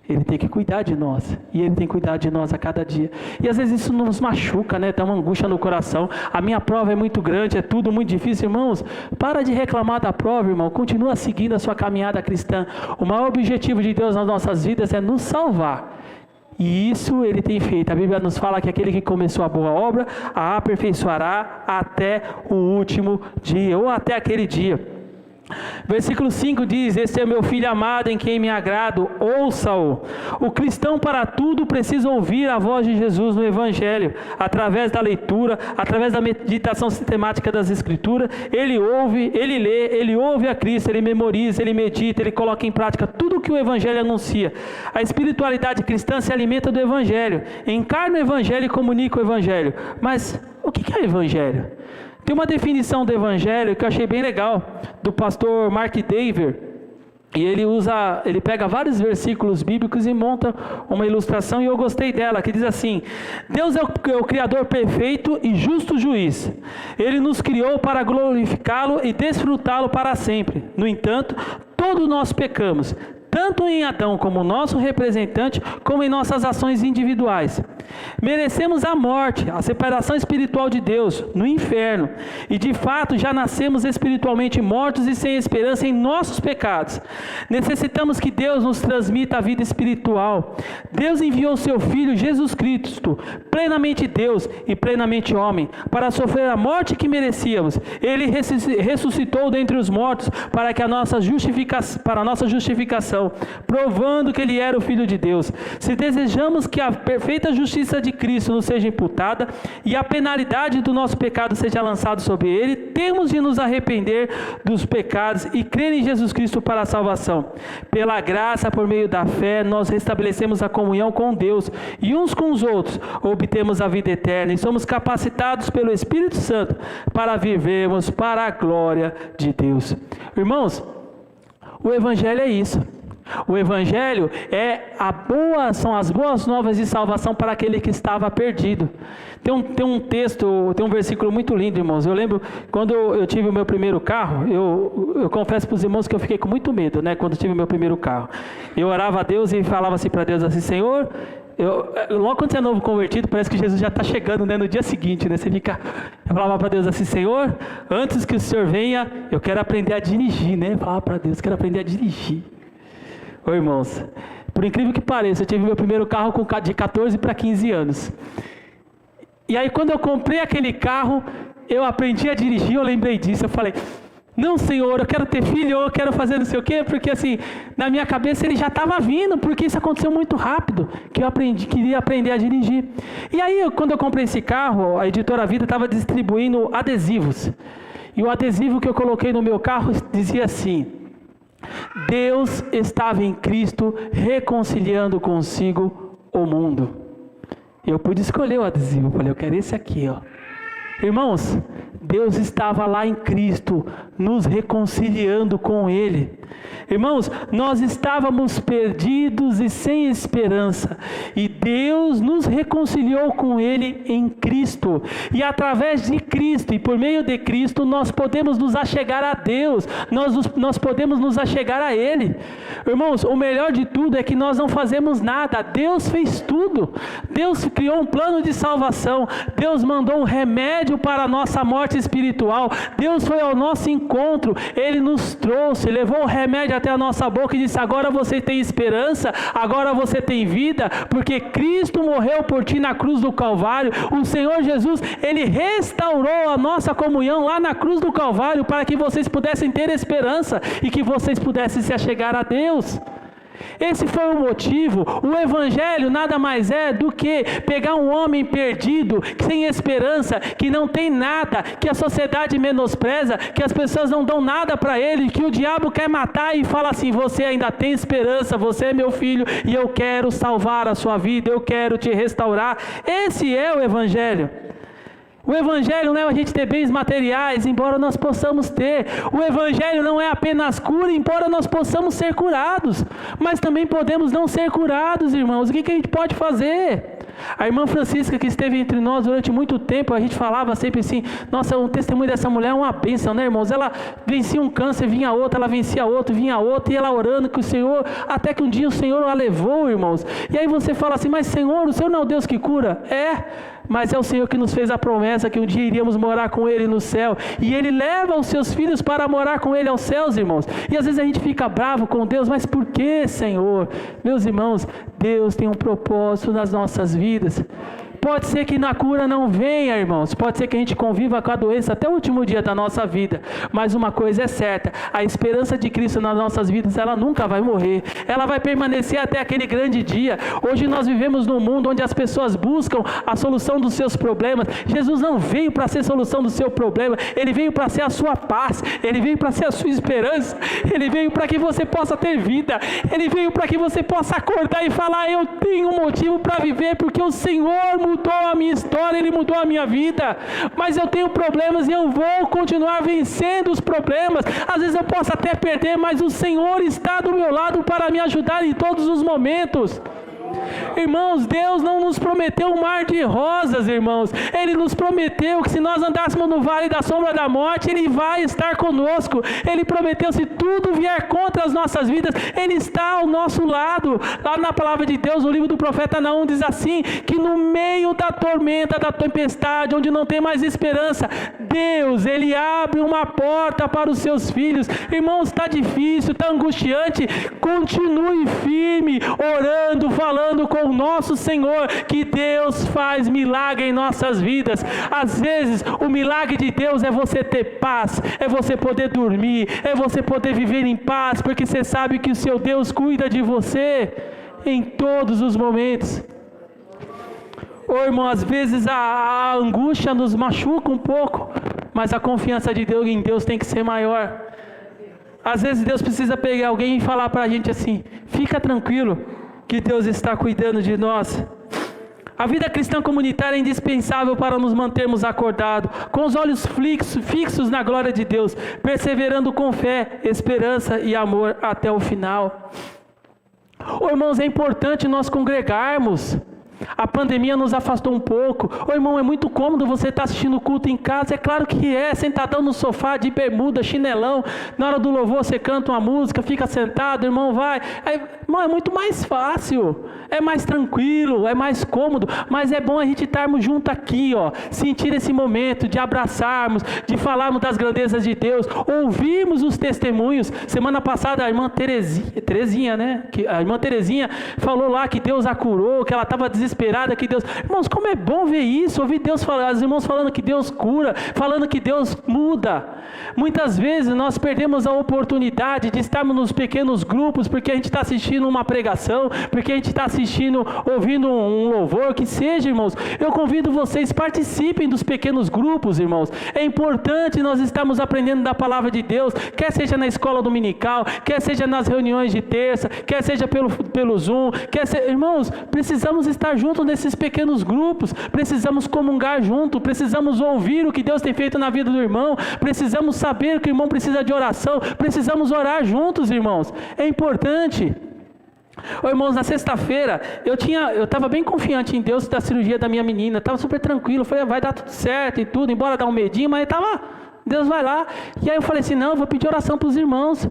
Ele tem que cuidar de nós, e Ele tem que cuidar de nós a cada dia. E às vezes isso nos machuca, né? Dá uma angústia no coração. A minha prova é muito grande, é tudo muito difícil. Irmãos, para de reclamar da prova, irmão. Continua seguindo a sua caminhada cristã. O maior objetivo de Deus nas nossas vidas é nos salvar. E isso Ele tem feito. A Bíblia nos fala que aquele que começou a boa obra, a aperfeiçoará até o último dia, ou até aquele dia. Versículo 5 diz, esse é meu filho amado em quem me agrado, ouça-o. O cristão para tudo precisa ouvir a voz de Jesus no Evangelho, através da leitura, através da meditação sistemática das Escrituras. Ele ouve, ele lê, ele ouve a Cristo, ele memoriza, ele medita, ele coloca em prática tudo o que o Evangelho anuncia. A espiritualidade cristã se alimenta do Evangelho, encarna o Evangelho e comunica o Evangelho. Mas o que é o Evangelho? Tem uma definição do evangelho que eu achei bem legal, do pastor Mark Dever. E ele pega vários versículos bíblicos e monta uma ilustração, e eu gostei dela, que diz assim: Deus é o Criador perfeito e justo juiz. Ele nos criou para glorificá-lo e desfrutá-lo para sempre. No entanto, todos nós pecamos, tanto em Adão como nosso representante, como em nossas ações individuais. Merecemos a morte, a separação espiritual de Deus, no inferno. E de fato já nascemos espiritualmente mortos e sem esperança em nossos pecados. Necessitamos que Deus nos transmita a vida espiritual. Deus enviou seu Filho Jesus Cristo, plenamente Deus e plenamente homem, para sofrer a morte que merecíamos. Ele ressuscitou dentre os mortos para a nossa justificação, provando que Ele era o Filho de Deus. Se desejamos que a perfeita justiça de Cristo nos seja imputada e a penalidade do nosso pecado seja lançada sobre Ele, temos de nos arrepender dos pecados e crer em Jesus Cristo para a salvação. Pela graça, por meio da fé, nós restabelecemos a comunhão com Deus e uns com os outros, obtemos a vida eterna e somos capacitados pelo Espírito Santo para vivermos para a glória de Deus. Irmãos, o Evangelho é isso. O Evangelho são as boas novas de salvação para aquele que estava perdido. Tem um versículo muito lindo, irmãos. Eu lembro quando eu tive o meu primeiro carro, eu confesso para os irmãos que eu fiquei com muito medo, né? Quando eu tive o meu primeiro carro, eu orava a Deus e falava assim para Deus assim: Senhor, logo quando você é novo convertido, parece que Jesus já está chegando, né? No dia seguinte, né? Eu falava para Deus assim: Senhor, antes que o Senhor venha, eu quero aprender a dirigir, né? Eu falava para Deus, quero aprender a dirigir. Ô irmãos, por incrível que pareça, eu tive meu primeiro carro de 14 para 15 anos. E aí quando eu comprei aquele carro, eu aprendi a dirigir, eu lembrei disso, eu falei: não, Senhor, eu quero ter filho, eu quero fazer não sei o quê, porque assim, na minha cabeça ele já estava vindo, porque isso aconteceu muito rápido, que eu queria aprender a dirigir. E aí, quando eu comprei esse carro, a Editora Vida estava distribuindo adesivos. E o adesivo que eu coloquei no meu carro dizia assim: Deus estava em Cristo reconciliando consigo o mundo. Eu pude escolher o adesivo, eu falei: eu quero esse aqui, ó. Irmãos, Deus estava lá em Cristo, nos reconciliando com Ele. Irmãos, nós estávamos perdidos e sem esperança, e Deus nos reconciliou com Ele em Cristo, e através de Cristo e por meio de Cristo nós podemos nos achegar a Deus, nós podemos nos achegar a Ele. Irmãos, o melhor de tudo é que nós não fazemos nada, Deus fez tudo. Deus criou um plano de salvação, Deus mandou um remédio para a nossa morte espiritual, Deus foi ao nosso encontro, Ele nos trouxe, levou o remédio até a nossa boca e disse: agora você tem esperança, agora você tem vida, porque Cristo morreu por ti na cruz do Calvário. O Senhor Jesus, Ele restaurou a nossa comunhão lá na cruz do Calvário, para que vocês pudessem ter esperança e que vocês pudessem se achegar a Deus. Esse foi o motivo. O Evangelho nada mais é do que pegar um homem perdido, sem esperança, que não tem nada, que a sociedade menospreza, que as pessoas não dão nada para ele, que o diabo quer matar, e fala assim: você ainda tem esperança, você é meu filho e eu quero salvar a sua vida, eu quero te restaurar. Esse é o Evangelho. O Evangelho não é a gente ter bens materiais, embora nós possamos ter. O Evangelho não é apenas cura, embora nós possamos ser curados. Mas também podemos não ser curados, irmãos. O que a gente pode fazer? A irmã Francisca, que esteve entre nós durante muito tempo, a gente falava sempre assim: nossa, o testemunho dessa mulher é uma bênção, né, irmãos? Ela vencia um câncer, vinha outro, ela vencia outro, vinha outro, e ela orando que o Senhor, até que um dia o Senhor a levou, irmãos. E aí você fala assim: mas Senhor, o Senhor não é o Deus que cura? Mas é o Senhor que nos fez a promessa que um dia iríamos morar com Ele no céu, e Ele leva os seus filhos para morar com Ele aos céus, irmãos. E às vezes a gente fica bravo com Deus: mas por que, Senhor? Meus irmãos, Deus tem um propósito nas nossas vidas. Pode ser que na cura não venha, irmãos, pode ser que a gente conviva com a doença até o último dia da nossa vida, mas uma coisa é certa: a esperança de Cristo nas nossas vidas, ela nunca vai morrer, ela vai permanecer até aquele grande dia. Hoje nós vivemos num mundo onde as pessoas buscam a solução dos seus problemas. Jesus não veio para ser solução do seu problema, Ele veio para ser a sua paz, Ele veio para ser a sua esperança, Ele veio para que você possa ter vida, Ele veio para que você possa acordar e falar: eu tenho um motivo para viver, porque o Senhor mudou a minha história, Ele mudou a minha vida. Mas eu tenho problemas e eu vou continuar vencendo os problemas. Às vezes eu posso até perder, mas o Senhor está do meu lado para me ajudar em todos os momentos. Irmãos, Deus não nos prometeu um mar de rosas, irmãos. Ele nos prometeu que se nós andássemos no vale da sombra da morte, Ele vai estar conosco. Ele prometeu, se tudo vier contra as nossas vidas, Ele está ao nosso lado. Lá na palavra de Deus, no livro do profeta Naum, diz assim, que no meio da tormenta, da tempestade, onde não tem mais esperança, Deus, Ele abre uma porta para os seus filhos. Irmãos, está difícil, está angustiante, continue firme, orando, falando com o nosso Senhor, que Deus faz milagre em nossas vidas. Às vezes o milagre de Deus é você ter paz, é você poder dormir, é você poder viver em paz, porque você sabe que o seu Deus cuida de você em todos os momentos. Irmão, às vezes a angústia nos machuca um pouco, mas a confiança de Deus em Deus tem que ser maior. Às vezes Deus precisa pegar alguém e falar para a gente assim, fica tranquilo, que Deus está cuidando de nós. A vida cristã comunitária é indispensável para nos mantermos acordados, com os olhos fixos na glória de Deus, perseverando com fé, esperança e amor até o final. Irmãos, é importante nós congregarmos. A pandemia nos afastou um pouco. Irmão, é muito cômodo você estar assistindo o culto em casa. É claro que é, sentadão no sofá, de bermuda, chinelão. Na hora do louvor você canta uma música, fica sentado, irmão, vai. Irmão, é muito mais fácil, é mais tranquilo, é mais cômodo. Mas é bom a gente estarmos juntos aqui, sentir esse momento de abraçarmos, de falarmos das grandezas de Deus, ouvirmos os testemunhos. Semana passada a irmã Terezinha, né? A irmã Terezinha falou lá que Deus a curou, que ela estava desesperada, que Deus... Irmãos, como é bom ver isso, ouvir Deus falar, os irmãos falando que Deus cura, falando que Deus muda. Muitas vezes nós perdemos a oportunidade de estarmos nos pequenos grupos, porque a gente está assistindo uma pregação, porque a gente está assistindo, ouvindo um louvor, que seja, irmãos. Eu convido vocês, participem dos pequenos grupos, irmãos. É importante nós estarmos aprendendo da palavra de Deus, quer seja na escola dominical, quer seja nas reuniões de terça, quer seja pelo Zoom, irmãos, precisamos estar juntos nesses pequenos grupos, precisamos comungar junto, precisamos ouvir o que Deus tem feito na vida do irmão, precisamos saber que o irmão precisa de oração, precisamos orar juntos, irmãos, é importante. Irmãos, na sexta-feira, eu estava bem confiante em Deus da cirurgia da minha menina, estava super tranquilo, falei, vai dar tudo certo e tudo, embora dar um medinho, mas Deus vai lá, e aí eu falei assim, não, eu vou pedir oração para os irmãos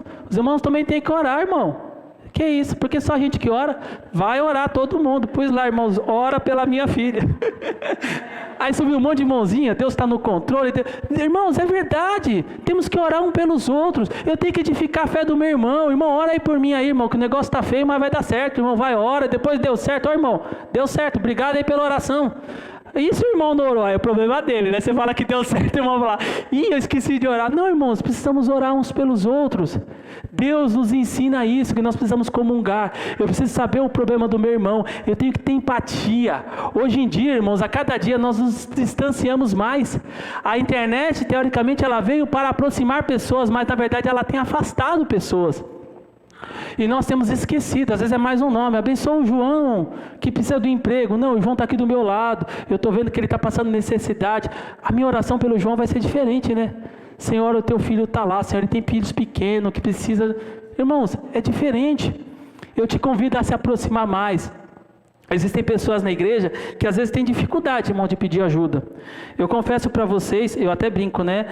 também têm que orar, irmão. Que isso? Porque só a gente que ora? Vai orar todo mundo. Pois lá, irmãos, ora pela minha filha. Aí subiu um monte de mãozinha, Deus está no controle. Irmãos, é verdade. Temos que orar um pelos outros. Eu tenho que edificar a fé do meu irmão. Irmão, ora aí por mim aí, irmão, que o negócio está feio, mas vai dar certo. Irmão, vai, ora. Depois deu certo. Irmão, deu certo. Obrigado aí pela oração. E se o irmão não orou? É o problema dele, né? Você fala que deu certo, o irmão fala, eu esqueci de orar. Não, irmãos, precisamos orar uns pelos outros. Deus nos ensina isso, que nós precisamos comungar. Eu preciso saber o problema do meu irmão. Eu tenho que ter empatia. Hoje em dia, irmãos, a cada dia nós nos distanciamos mais. A internet, teoricamente, ela veio para aproximar pessoas, mas na verdade ela tem afastado pessoas. E nós temos esquecido, às vezes é mais um nome, abençoa o João, que precisa do emprego. Não, o João está aqui do meu lado, eu estou vendo que ele está passando necessidade. A minha oração pelo João vai ser diferente, né? Senhor, o teu filho está lá, Senhor, ele tem filhos pequenos, que precisa... Irmãos, é diferente. Eu te convido a se aproximar mais. Existem pessoas na igreja que às vezes têm dificuldade, irmão, de pedir ajuda. Eu confesso para vocês, eu até brinco, né?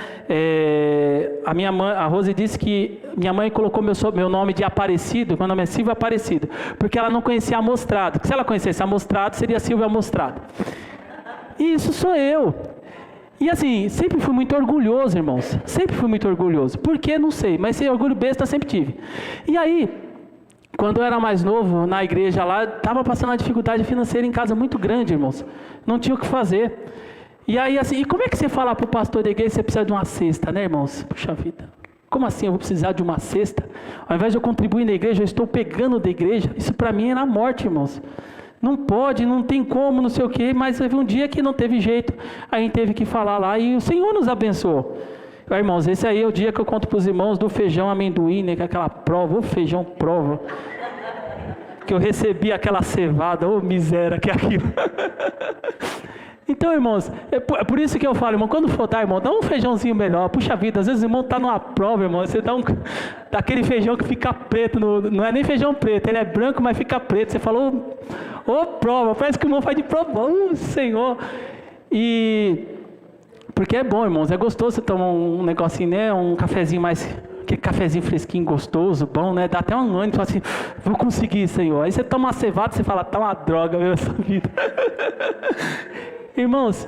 A minha mãe, a Rose disse que minha mãe colocou meu nome de Aparecido, meu nome é Silvio Aparecido, porque ela não conhecia Amostrado. Se ela conhecesse Amostrado, seria Silvio Amostrado. E isso sou eu. E assim, sempre fui muito orgulhoso, irmãos. Sempre fui muito orgulhoso. Por quê? Não sei, mas esse orgulho besta sempre tive. E aí... Quando eu era mais novo, na igreja lá, estava passando uma dificuldade financeira em casa muito grande, irmãos. Não tinha o que fazer. E aí, assim, e como é que você fala para o pastor da igreja que você precisa de uma cesta, né, irmãos? Puxa vida. Como assim eu vou precisar de uma cesta? Ao invés de eu contribuir na igreja, eu estou pegando da igreja. Isso para mim é na morte, irmãos. Não pode, não tem como, não sei o quê, mas teve um dia que não teve jeito. Aí a gente teve que falar lá e o Senhor nos abençoou. Irmãos, esse aí é o dia que eu conto para os irmãos do feijão amendoim, né? Que é aquela prova, o feijão prova. que eu recebi aquela cevada, ô miséria que é aquilo. Então, irmãos, é por isso que eu falo, irmão, quando for dar, irmão, dá um feijãozinho melhor. Puxa vida, às vezes o irmão está numa prova, irmão, você dá daquele feijão que fica preto, não é nem feijão preto, ele é branco, mas fica preto. Você falou, ô prova, parece que o irmão faz de prova, Senhor. E porque é bom, irmãos, é gostoso você tomar um negocinho, né, um cafezinho mais, aquele cafezinho fresquinho, gostoso, bom, né, dá até um ânimo, fala assim, vou conseguir, Senhor. Aí você toma uma cevada, você fala, tá uma droga, meu, essa vida. Irmãos,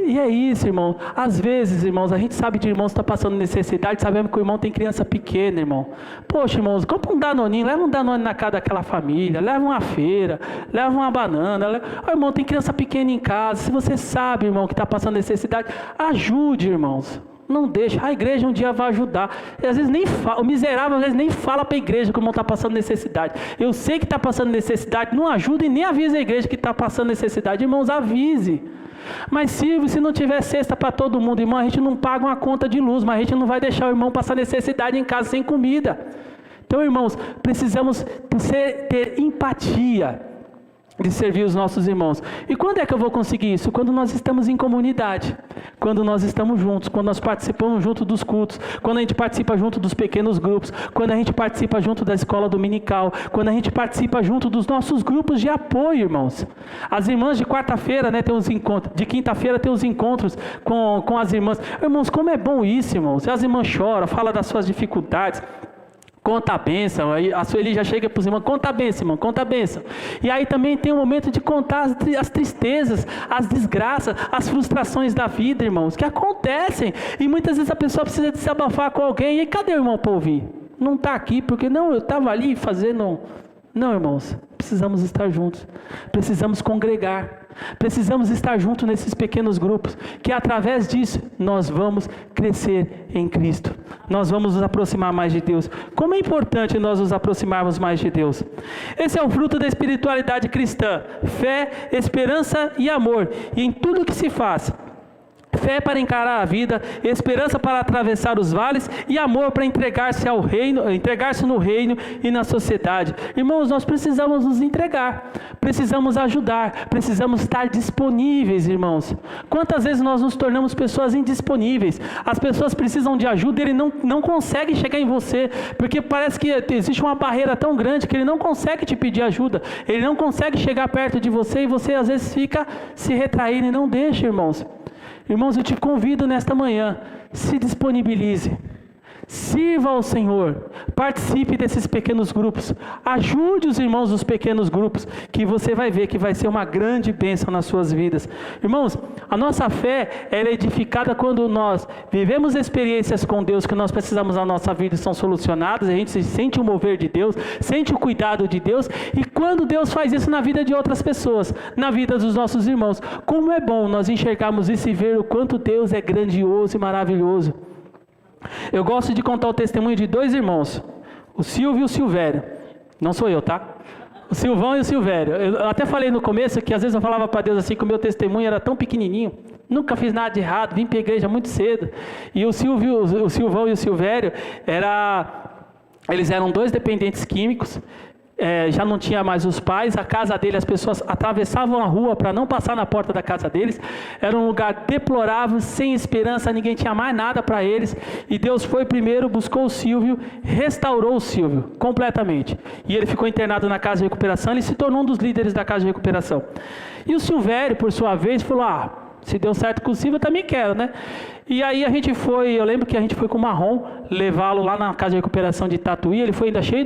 e é isso, irmão. Às vezes, irmãos, a gente sabe de irmãos que estão passando necessidade, sabemos que o irmão tem criança pequena, irmão. Poxa, irmãos, compra um danoninho, leva um danone na casa daquela família, leva uma feira, leva uma banana. Ó, irmão, tem criança pequena em casa. Se você sabe, irmão, que está passando necessidade, ajude, irmãos. Não deixe, a igreja um dia vai ajudar. E às vezes nem fala, o miserável às vezes nem fala para a igreja que o irmão está passando necessidade. Eu sei que está passando necessidade, não ajuda e nem avisa a igreja que está passando necessidade. Irmãos, avise. Mas se não tiver cesta para todo mundo, irmão, a gente não paga uma conta de luz, mas a gente não vai deixar o irmão passar necessidade em casa sem comida. Então, irmãos, precisamos ter empatia de servir os nossos irmãos. E quando é que eu vou conseguir isso? Quando nós estamos em comunidade, quando nós estamos juntos, quando nós participamos junto dos cultos, quando a gente participa junto dos pequenos grupos, quando a gente participa junto da escola dominical, quando a gente participa junto dos nossos grupos de apoio, irmãos. As irmãs de quarta-feira, né, tem os encontros, de quinta-feira tem os encontros com as irmãs. Irmãos, como é bom isso, irmãos. As irmãs choram, falam das suas dificuldades, conta a bênção, aí a Sueli já chega para os irmãos, conta a bênção, irmão, conta a bênção. E aí também tem o momento de contar as tristezas, as desgraças, as frustrações da vida, irmãos, que acontecem. E muitas vezes a pessoa precisa de se abafar com alguém, e aí, cadê o irmão para ouvir? Não está aqui, porque não, eu estava ali fazendo... Não, irmãos, precisamos estar juntos, precisamos congregar, precisamos estar juntos nesses pequenos grupos, que através disso nós vamos crescer em Cristo, nós vamos nos aproximar mais de Deus. Como é importante nós nos aproximarmos mais de Deus. Esse é o fruto da espiritualidade cristã, fé, esperança e amor, e em tudo que se faz. Fé para encarar a vida, esperança para atravessar os vales e amor para entregar-se ao reino, entregar-se no reino e na sociedade. Irmãos, nós precisamos nos entregar, precisamos ajudar, precisamos estar disponíveis, irmãos. Quantas vezes nós nos tornamos pessoas indisponíveis? As pessoas precisam de ajuda e ele não consegue chegar em você, porque parece que existe uma barreira tão grande que ele não consegue te pedir ajuda, ele não consegue chegar perto de você e você às vezes fica se retraindo e não deixa, irmãos. Irmãos, eu te convido nesta manhã, se disponibilize, sirva ao Senhor, participe desses pequenos grupos, ajude os irmãos dos pequenos grupos, que você vai ver que vai ser uma grande bênção nas suas vidas. Irmãos, a nossa fé é edificada quando nós vivemos experiências com Deus que nós precisamos na nossa vida e são solucionadas, a gente sente o mover de Deus, sente o cuidado de Deus, e quando Deus faz isso na vida de outras pessoas, na vida dos nossos irmãos, como é bom nós enxergarmos isso e ver o quanto Deus é grandioso e maravilhoso. Eu gosto de contar o testemunho de dois irmãos, o Silvio e o Silvério. Não sou eu, tá? O Silvão e o Silvério. Eu até falei no começo que às vezes eu falava para Deus assim que o meu testemunho era tão pequenininho, nunca fiz nada de errado, vim para a igreja muito cedo. E o Silvão e o Silvério, eles eram dois dependentes químicos. Já não tinha mais os pais, a casa dele, as pessoas atravessavam a rua para não passar na porta da casa deles, era um lugar deplorável, sem esperança, ninguém tinha mais nada para eles, e Deus foi primeiro, buscou o Silvio, restaurou o Silvio completamente, e ele ficou internado na casa de recuperação, ele se tornou um dos líderes da casa de recuperação. E o Silvério, por sua vez, falou, se deu certo com o Silvio, eu também quero, né? E aí a gente foi, eu lembro que a gente foi com o Marrom, levá-lo lá na casa de recuperação de Tatuí, ele foi ainda cheio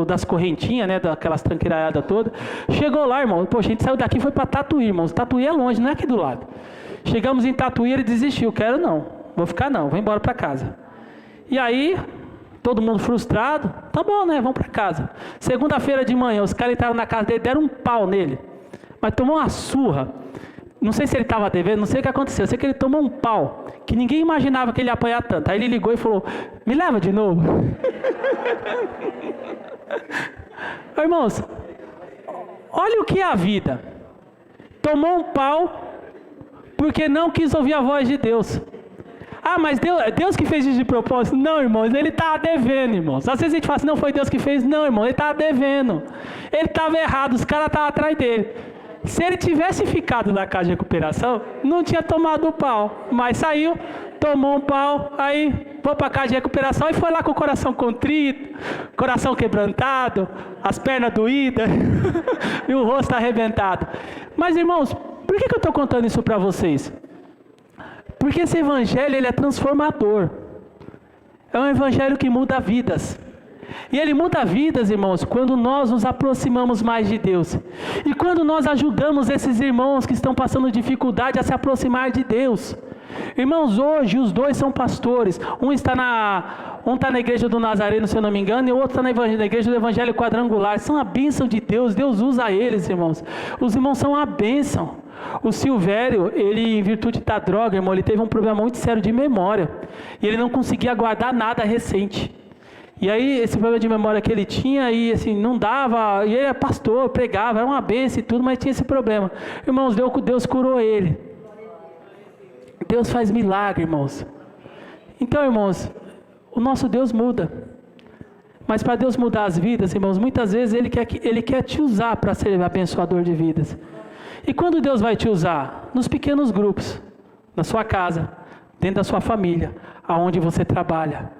das correntinhas, né, daquelas tranqueiraiadas todas. Chegou lá, irmão, poxa, a gente saiu daqui e foi para Tatuí, irmãos. Tatuí é longe, não é aqui do lado. Chegamos em Tatuí, ele desistiu, quero não, vou ficar não, vou embora para casa. E aí, todo mundo frustrado, tá bom, né, vamos para casa. Segunda-feira de manhã, os caras entraram na casa dele, deram um pau nele, mas tomou uma surra. Não sei se ele estava devendo, não sei o que aconteceu, eu sei que ele tomou um pau, que ninguém imaginava que ele ia apanhar tanto. Aí ele ligou e falou, me leva de novo. Irmãos, olha o que é a vida. Tomou um pau porque não quis ouvir a voz de Deus. Mas Deus que fez isso de propósito? Não, irmãos, ele está devendo, irmãos. Às vezes a gente fala assim, não foi Deus que fez. Não, irmão, ele está devendo. Ele estava errado, os caras estavam atrás dele. Se ele tivesse ficado na casa de recuperação, não tinha tomado o pau. Mas saiu, tomou um pau, aí foi para a casa de recuperação e foi lá com o coração contrito, coração quebrantado, as pernas doídas e o rosto arrebentado. Mas irmãos, por que eu estou contando isso para vocês? Porque esse evangelho ele é transformador. É um evangelho que muda vidas. E ele muda vidas, irmãos, quando nós nos aproximamos mais de Deus. E quando nós ajudamos esses irmãos que estão passando dificuldade a se aproximar de Deus. Irmãos, hoje os dois são pastores. Um está na igreja do Nazareno, se eu não me engano, e o outro está na igreja do Evangelho Quadrangular. São a bênção de Deus. Deus usa eles, irmãos. Os irmãos são a bênção. O Silvério, ele, em virtude da droga, irmão, ele teve um problema muito sério de memória. E ele não conseguia guardar nada recente. E aí, esse problema de memória que ele tinha, e assim, não dava, e ele era pastor, pregava, era uma bênção e tudo, mas tinha esse problema. Irmãos, Deus curou ele. Deus faz milagre, irmãos. Então, irmãos, o nosso Deus muda. Mas para Deus mudar as vidas, irmãos, muitas vezes Ele quer te usar para ser abençoador de vidas. E quando Deus vai te usar? Nos pequenos grupos, na sua casa, dentro da sua família, aonde você trabalha.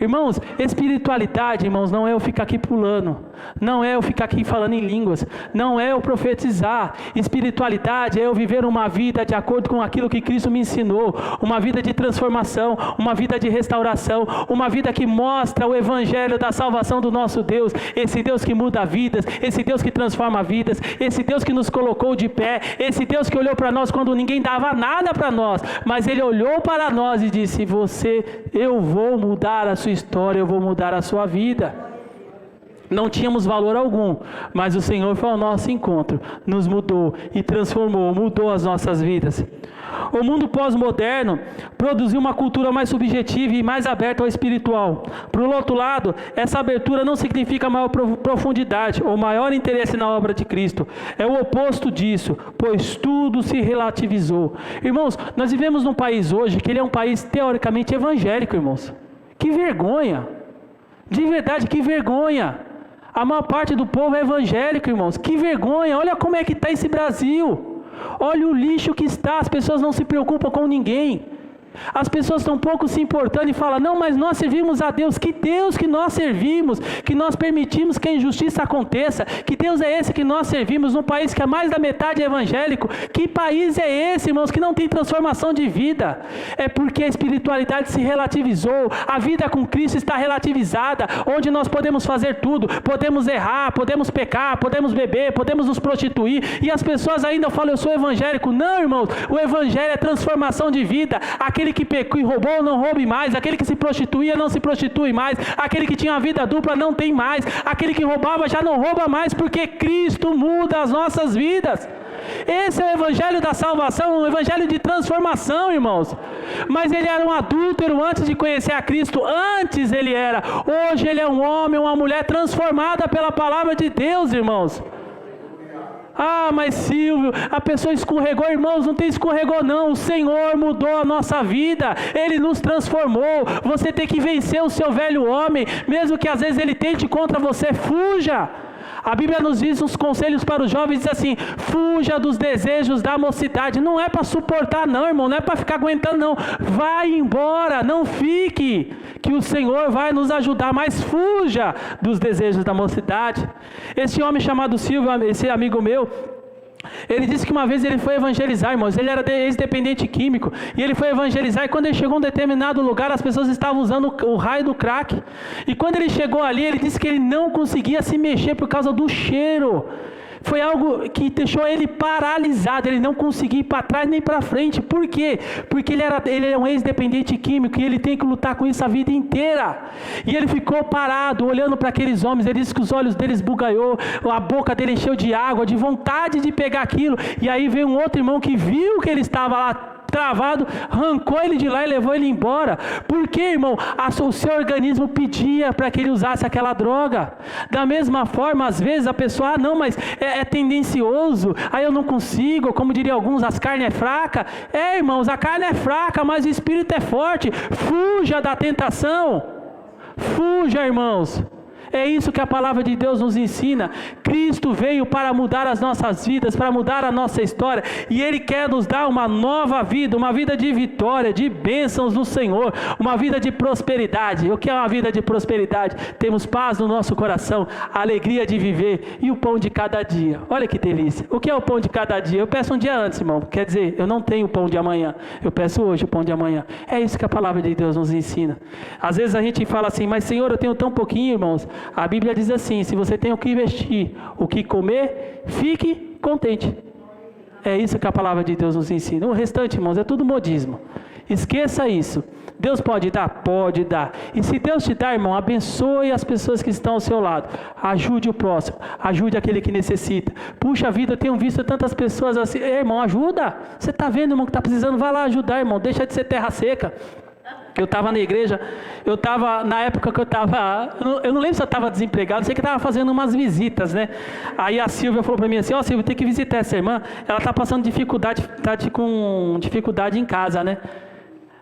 Irmãos, espiritualidade, irmãos, não é eu ficar aqui pulando, não é eu ficar aqui falando em línguas, não é eu profetizar. Espiritualidade é eu viver uma vida de acordo com aquilo que Cristo me ensinou, uma vida de transformação, uma vida de restauração, uma vida que mostra o evangelho da salvação do nosso Deus, esse Deus que muda vidas, esse Deus que transforma vidas, esse Deus que nos colocou de pé, esse Deus que olhou para nós quando ninguém dava nada para nós, mas Ele olhou para nós e disse: eu vou mudar a sua história, eu vou mudar a sua vida. Não tínhamos valor algum, mas o Senhor foi ao nosso encontro, nos mudou e transformou, mudou as nossas vidas. O mundo pós-moderno produziu uma cultura mais subjetiva e mais aberta ao espiritual. Por outro lado, essa abertura não significa maior profundidade ou maior interesse na obra de Cristo. É o oposto disso, pois tudo se relativizou. Irmãos, nós vivemos num país hoje que ele é um país teoricamente evangélico, irmãos. Que vergonha! De verdade, que vergonha! A maior parte do povo é evangélico, irmãos. Que vergonha! Olha como é que está esse Brasil. Olha o lixo que está. As pessoas não se preocupam com ninguém. As pessoas estão pouco se importando e falam: não, mas nós servimos a Deus. Que Deus que nós servimos, que nós permitimos que a injustiça aconteça? Que Deus é esse que nós servimos num país que a mais da metade é evangélico? Que país é esse, irmãos, que não tem transformação de vida? É porque a espiritualidade se relativizou, a vida com Cristo está relativizada, onde nós podemos fazer tudo, podemos errar, podemos pecar, podemos beber, podemos nos prostituir, e as pessoas ainda falam: eu sou evangélico. Não, irmãos, o evangelho é transformação de vida. Aquele que pecou e roubou, não roube mais. Aquele que se prostituía, não se prostitui mais. Aquele que tinha uma vida dupla, não tem mais. Aquele que roubava, já não rouba mais, porque Cristo muda as nossas vidas. Esse é o evangelho da salvação, um evangelho de transformação, irmãos. Mas ele era um adúltero antes de conhecer a Cristo. Antes ele era. Hoje ele é um homem, uma mulher transformada pela palavra de Deus, irmãos. Ah, mas Silvio, a pessoa escorregou. Irmãos, não tem escorregou não. O Senhor mudou a nossa vida. Ele nos transformou. Você tem que vencer o seu velho homem. Mesmo que às vezes ele tente contra você, fuja. A Bíblia nos diz uns conselhos para os jovens, diz assim: fuja dos desejos da mocidade. Não é para suportar não, irmão, não é para ficar aguentando não. Vai embora, não fique, que o Senhor vai nos ajudar, mas fuja dos desejos da mocidade. Esse homem chamado Silvio, esse amigo meu, ele disse que uma vez ele foi evangelizar, irmãos. Ele era ex-dependente químico, e ele foi evangelizar, e quando ele chegou em um determinado lugar, as pessoas estavam usando o raio do crack, e quando ele chegou ali, ele disse que ele não conseguia se mexer por causa do cheiro. Foi algo que deixou ele paralisado, ele não conseguia ir para trás nem para frente. Por quê? Porque ele é um ex-dependente químico, e ele tem que lutar com isso a vida inteira. E ele ficou parado, olhando para aqueles homens. Ele disse que os olhos deles bugaiou, a boca dele encheu de água, de vontade de pegar aquilo. E aí veio um outro irmão que viu que ele estava lá travado, arrancou ele de lá e levou ele embora. Por quê, irmão? O seu organismo pedia para que ele usasse aquela droga. Da mesma forma, às vezes a pessoa: não, mas é tendencioso, aí eu não consigo, como diriam alguns, as carnes é fraca. Irmãos, a carne é fraca, mas o espírito é forte. Fuja da tentação. Fuja, irmãos. É isso que a palavra de Deus nos ensina. Cristo veio para mudar as nossas vidas, para mudar a nossa história, e Ele quer nos dar uma nova vida, uma vida de vitória, de bênçãos no Senhor, uma vida de prosperidade. O que é uma vida de prosperidade? Temos paz no nosso coração, a alegria de viver e o pão de cada dia. Olha que delícia. O que é o pão de cada dia? Eu peço um dia antes, irmão. Quer dizer, eu não tenho o pão de amanhã, eu peço hoje o pão de amanhã. É isso que a palavra de Deus nos ensina. Às vezes a gente fala assim, mas Senhor, eu tenho tão pouquinho, irmãos. A Bíblia diz assim, se você tem o que investir, o que comer, fique contente. É isso que a palavra de Deus nos ensina. O restante, irmãos, é tudo modismo. Esqueça isso. Deus pode dar? Pode dar. E se Deus te dá, irmão, abençoe as pessoas que estão ao seu lado. Ajude o próximo. Ajude aquele que necessita. Puxa vida, eu tenho visto tantas pessoas assim. Irmão, ajuda. Você está vendo, irmão, que está precisando? Vai lá ajudar, irmão. Deixa de ser terra seca. Eu estava na igreja, na época que eu não lembro se eu estava desempregado, sei que estava fazendo umas visitas, né? Aí a Silvia falou para mim assim, Silvia, tem que visitar essa irmã, ela está passando dificuldade, com dificuldade em casa, né?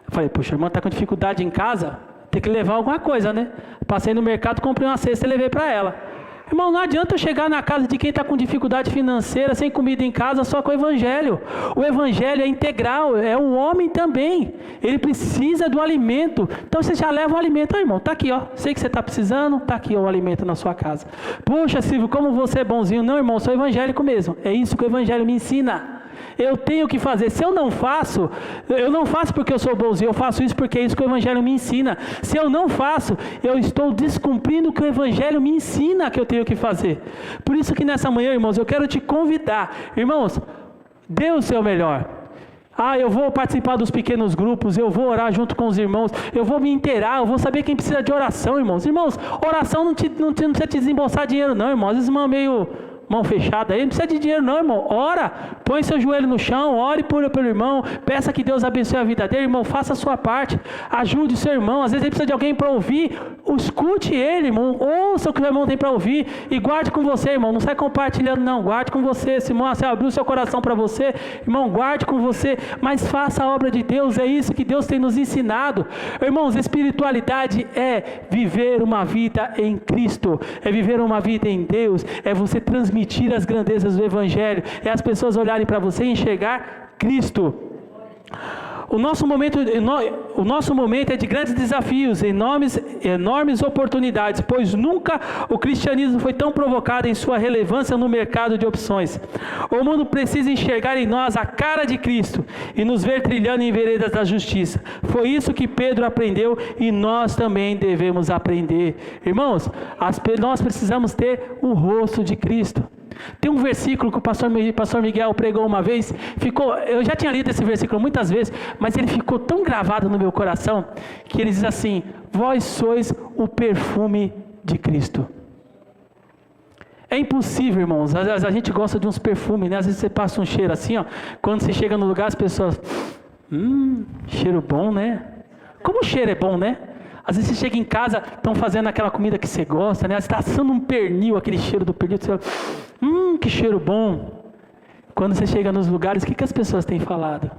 Eu falei, puxa, a irmã está com dificuldade em casa, tem que levar alguma coisa, né? Passei no mercado, comprei uma cesta e levei para ela. Irmão, não adianta eu chegar na casa de quem está com dificuldade financeira, sem comida em casa, só com o Evangelho. O Evangelho é integral, é o homem também. Ele precisa do alimento. Então você já leva o alimento, irmão. Está aqui, ó. Sei que você está precisando, está aqui ó, o alimento na sua casa. Poxa, Silvio, como você é bonzinho. Não, irmão, sou evangélico mesmo. É isso que o Evangelho me ensina. Eu tenho que fazer. Se eu não faço porque eu sou bonzinho, eu faço isso porque é isso que o Evangelho me ensina. Se eu não faço, eu estou descumprindo o que o Evangelho me ensina que eu tenho que fazer. Por isso que nessa manhã, irmãos, eu quero te convidar. Irmãos, dê o seu melhor. Eu vou participar dos pequenos grupos, eu vou orar junto com os irmãos, eu vou me inteirar, eu vou saber quem precisa de oração, irmãos. Irmãos, oração não precisa te desembolsar dinheiro não, irmãos. Às vezes irmão meio mão fechada aí, não precisa de dinheiro não, irmão. Ora, põe seu joelho no chão, ore pelo irmão, peça que Deus abençoe a vida dele, irmão, faça a sua parte, ajude o seu irmão. Às vezes ele precisa de alguém para ouvir, escute ele, irmão, ouça o que o irmão tem para ouvir e guarde com você, irmão. Não sai compartilhando não, guarde com você. Se irmão, você abriu seu coração para você, irmão, guarde com você, mas faça a obra de Deus. É isso que Deus tem nos ensinado. Irmãos, espiritualidade é viver uma vida em Cristo, é viver uma vida em Deus, é você transmitir as grandezas do Evangelho, é as pessoas olharem para você e enxergar Cristo. O nosso momento é de grandes desafios, enormes oportunidades, pois nunca o cristianismo foi tão provocado em sua relevância no mercado de opções. O mundo precisa enxergar em nós a cara de Cristo e nos ver trilhando em veredas da justiça. Foi isso que Pedro aprendeu e nós também devemos aprender. Irmãos, nós precisamos ter o rosto de Cristo. Tem um versículo que o pastor Miguel pregou uma vez, eu já tinha lido esse versículo muitas vezes, mas ele ficou tão gravado no meu coração, que ele diz assim: vós sois o perfume de Cristo. É impossível, irmãos, a gente gosta de uns perfumes, né? Às vezes você passa um cheiro assim, ó, quando você chega no lugar as pessoas, cheiro bom, né? Como o cheiro é bom, né? Às vezes você chega em casa, estão fazendo aquela comida que você gosta, né? Você está assando um pernil, aquele cheiro do pernil, você fala, que cheiro bom. Quando você chega nos lugares, o que as pessoas têm falado?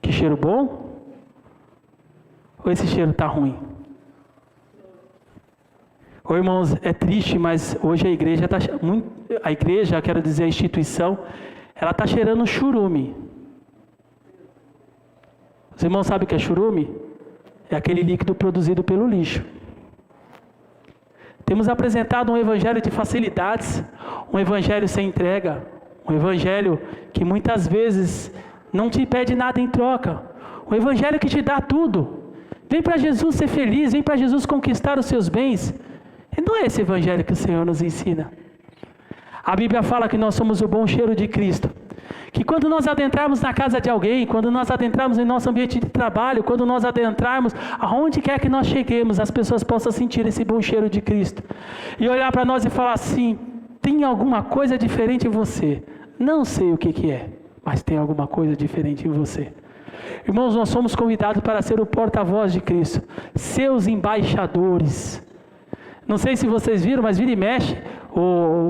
Que cheiro bom? Ou esse cheiro está ruim? Ô, irmãos, é triste, mas hoje a igreja está quero dizer a instituição, ela está cheirando churume. Os irmãos sabem o que é churume? É aquele líquido produzido pelo lixo. Temos apresentado um evangelho de facilidades, um evangelho sem entrega, um evangelho que muitas vezes não te pede nada em troca, um evangelho que te dá tudo. Vem para Jesus ser feliz, vem para Jesus conquistar os seus bens. E não é esse evangelho que o Senhor nos ensina. A Bíblia fala que nós somos o bom cheiro de Cristo. Que quando nós adentrarmos na casa de alguém, quando nós adentrarmos em nosso ambiente de trabalho, quando nós adentrarmos aonde quer que nós cheguemos, as pessoas possam sentir esse bom cheiro de Cristo. E olhar para nós e falar assim: tem alguma coisa diferente em você. Não sei o que é, mas tem alguma coisa diferente em você. Irmãos, nós somos convidados para ser o porta-voz de Cristo, seus embaixadores. Não sei se vocês viram, mas vira e mexe,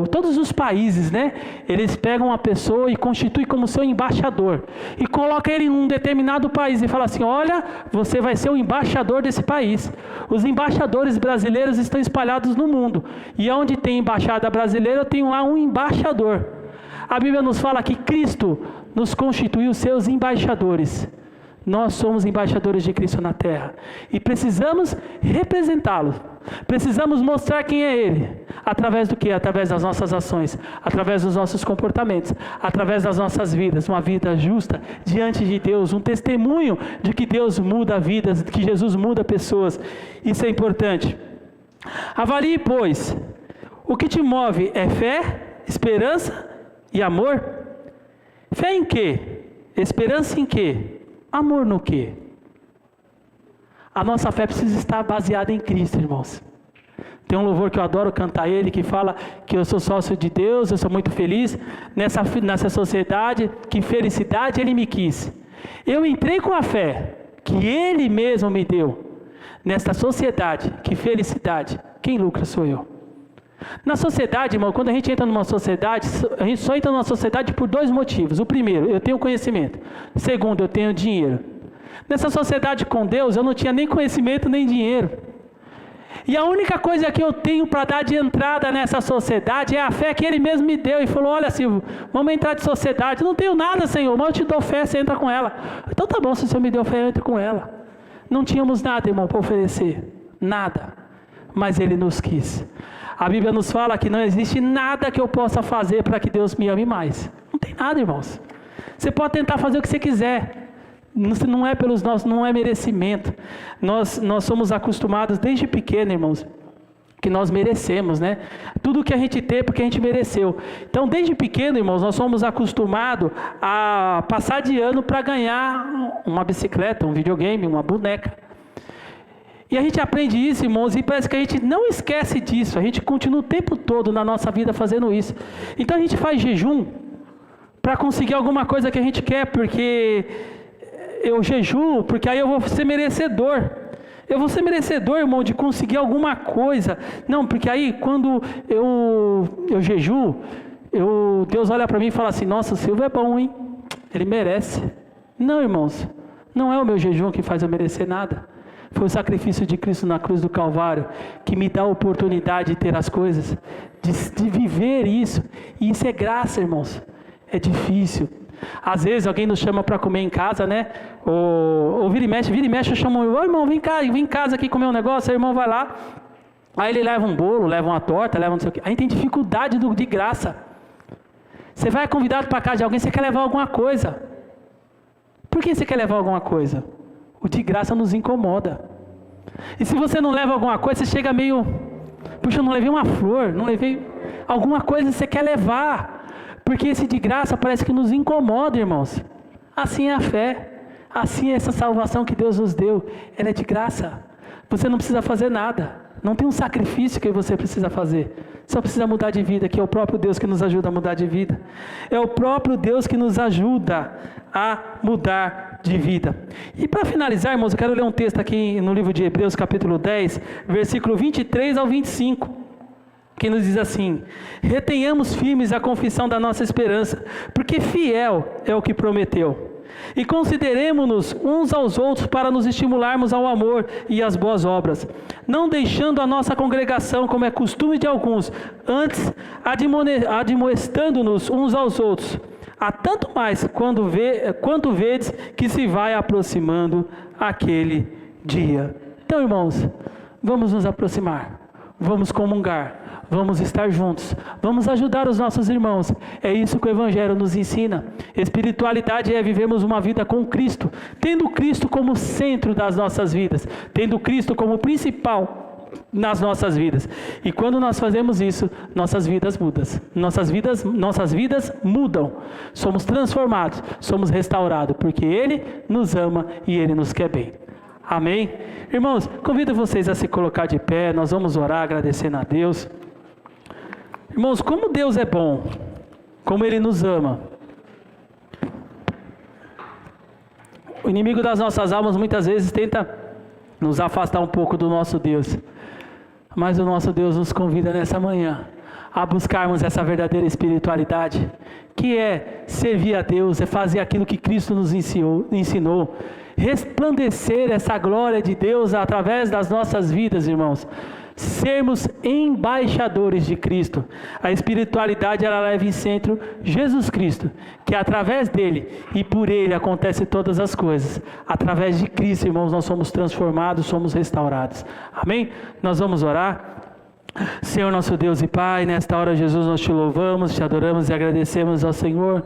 todos os países, né? Eles pegam uma pessoa e constituem como seu embaixador. E colocam ele em um determinado país e falam assim, olha, você vai ser o embaixador desse país. Os embaixadores brasileiros estão espalhados no mundo. E onde tem embaixada brasileira, eu tenho lá um embaixador. A Bíblia nos fala que Cristo nos constituiu seus embaixadores. Nós somos embaixadores de Cristo na terra e precisamos representá-lo. Precisamos mostrar quem é Ele. Através do quê? Através das nossas ações, através dos nossos comportamentos, através das nossas vidas. Uma vida justa diante de Deus, um testemunho de que Deus muda vidas, que Jesus muda pessoas. Isso é importante. Avalie, pois, o que te move é fé, esperança e amor? Fé em quê? Esperança em quê? Amor no quê? A nossa fé precisa estar baseada em Cristo, irmãos. Tem um louvor que eu adoro cantar ele, que fala que eu sou sócio de Deus, eu sou muito feliz nessa sociedade, que felicidade Ele me quis. Eu entrei com a fé que Ele mesmo me deu. Nesta sociedade, que felicidade, quem lucra sou eu. Na sociedade, irmão, quando a gente entra numa sociedade, a gente só entra numa sociedade por dois motivos. O primeiro, eu tenho conhecimento. O segundo, eu tenho dinheiro. Nessa sociedade com Deus, eu não tinha nem conhecimento nem dinheiro. E a única coisa que eu tenho para dar de entrada nessa sociedade é a fé que Ele mesmo me deu. E falou, olha Silvio, vamos entrar de sociedade. Não tenho nada, Senhor, mas eu te dou fé, você entra com ela. Então tá bom, se o Senhor me deu fé, eu entro com ela. Não tínhamos nada, irmão, para oferecer. Nada. Mas Ele nos quis. A Bíblia nos fala que não existe nada que eu possa fazer para que Deus me ame mais. Não tem nada, irmãos. Você pode tentar fazer o que você quiser. Não é pelos nossos, não é merecimento. Nós somos acostumados desde pequeno, irmãos, que nós merecemos, né? Tudo que a gente tem é porque a gente mereceu. Então, desde pequeno, irmãos, nós somos acostumados a passar de ano para ganhar uma bicicleta, um videogame, uma boneca. E a gente aprende isso, irmãos, e parece que a gente não esquece disso. A gente continua o tempo todo na nossa vida fazendo isso. Então a gente faz jejum para conseguir alguma coisa que a gente quer, porque eu jejuo, porque aí eu vou ser merecedor. Eu vou ser merecedor, irmão, de conseguir alguma coisa. Não, porque aí quando eu jejuo, Deus olha para mim e fala assim, nossa, o Silvio é bom, hein? Ele merece. Não, irmãos, não é o meu jejum que faz eu merecer nada. Foi o sacrifício de Cristo na cruz do Calvário que me dá a oportunidade de ter as coisas, de viver isso. E isso é graça, irmãos. É difícil. Às vezes alguém nos chama para comer em casa, né? Ou vira e mexe, eu chamo, ô irmão, vem em casa aqui comer um negócio, aí o irmão vai lá. Aí ele leva um bolo, leva uma torta, leva não sei o quê. Aí tem dificuldade de graça. Você vai convidado para casa de alguém, você quer levar alguma coisa. Por que você quer levar alguma coisa? O de graça nos incomoda. E se você não leva alguma coisa, você chega meio... Puxa, eu não levei uma flor, não levei... Alguma coisa você quer levar. Porque esse de graça parece que nos incomoda, irmãos. Assim é a fé. Assim é essa salvação que Deus nos deu. Ela é de graça. Você não precisa fazer nada. Não tem um sacrifício que você precisa fazer. Só precisa mudar de vida, que é o próprio Deus que nos ajuda a mudar de vida. É o próprio Deus que nos ajuda a mudar de vida. E para finalizar, irmãos, eu quero ler um texto aqui no livro de Hebreus, capítulo 10, versículo 23 ao 25, que nos diz assim: retenhamos firmes a confissão da nossa esperança, porque fiel é o que prometeu. E consideremo-nos uns aos outros para nos estimularmos ao amor e às boas obras, não deixando a nossa congregação, como é costume de alguns, antes admoestando-nos uns aos outros, há tanto mais quanto vedes que se vai aproximando aquele dia. Então, irmãos, vamos nos aproximar, vamos comungar, vamos estar juntos, vamos ajudar os nossos irmãos. É isso que o Evangelho nos ensina. Espiritualidade é vivermos uma vida com Cristo, tendo Cristo como centro das nossas vidas, tendo Cristo como principal nas nossas vidas. E quando nós fazemos isso, nossas vidas mudam. Nossas vidas mudam. Somos transformados, somos restaurados, porque Ele nos ama e Ele nos quer bem. Amém? Irmãos, convido vocês a se colocar de pé, nós vamos orar agradecendo a Deus. Irmãos, como Deus é bom, como Ele nos ama. O inimigo das nossas almas muitas vezes tenta nos afastar um pouco do nosso Deus. Mas o nosso Deus nos convida nessa manhã a buscarmos essa verdadeira espiritualidade, que é servir a Deus, é fazer aquilo que Cristo nos ensinou, resplandecer essa glória de Deus através das nossas vidas, irmãos. Sermos embaixadores de Cristo. A espiritualidade, ela leva em centro Jesus Cristo, que através dele e por ele acontecem todas as coisas. Através de Cristo, irmãos, nós somos transformados, somos restaurados. Amém? Nós vamos orar. Senhor nosso Deus e Pai, nesta hora, Jesus, nós te louvamos, te adoramos e agradecemos ao Senhor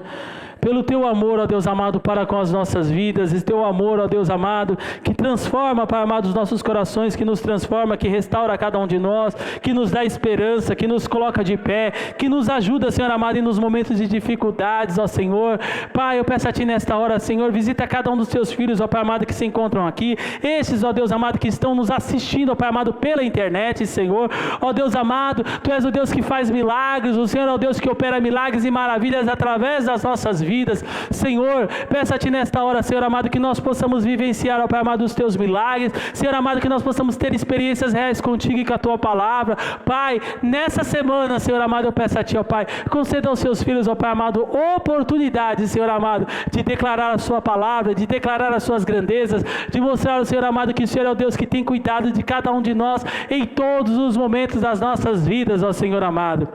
pelo teu amor, ó Deus amado, para com as nossas vidas, esse teu amor, ó Deus amado, que transforma, Pai amado, os nossos corações, que nos transforma, que restaura cada um de nós, que nos dá esperança, que nos coloca de pé, que nos ajuda, Senhor amado, nos momentos de dificuldades, ó Senhor. Pai, eu peço a Ti nesta hora, Senhor, visita cada um dos Teus filhos, ó Pai amado, que se encontram aqui, esses, ó Deus amado, que estão nos assistindo, ó Pai amado, pela internet, Senhor. Ó Deus amado, Tu és o Deus que faz milagres, o Senhor é o Deus que opera milagres e maravilhas através das nossas vidas. Senhor, peço a Ti nesta hora, Senhor amado, que nós possamos vivenciar, ó Pai amado, os Teus milagres, Senhor amado, que nós possamos ter experiências reais contigo e com a Tua palavra. Pai, nessa semana, Senhor amado, eu peço a Ti, ó Pai, conceda aos Seus filhos, ó Pai amado, oportunidades, Senhor amado, de declarar a Sua palavra, de declarar as Suas grandezas, de mostrar ao Senhor amado que o Senhor é o Deus que tem cuidado de cada um de nós em todos os momentos das nossas vidas, ó Senhor amado.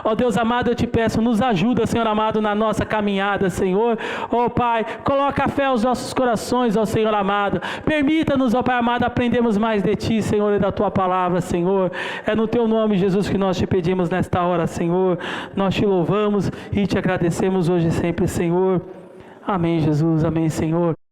Ó Deus amado, eu te peço, nos ajuda, Senhor amado, na nossa caminhada, Senhor. Ó Pai, coloca a fé aos nossos corações, ó Senhor amado. Permita-nos, ó Pai amado, aprendermos mais de Ti, Senhor, e da Tua palavra, Senhor. É no Teu nome, Jesus, que nós te pedimos nesta hora, Senhor. Nós te louvamos e te agradecemos hoje e sempre, Senhor. Amém, Jesus. Amém, Senhor.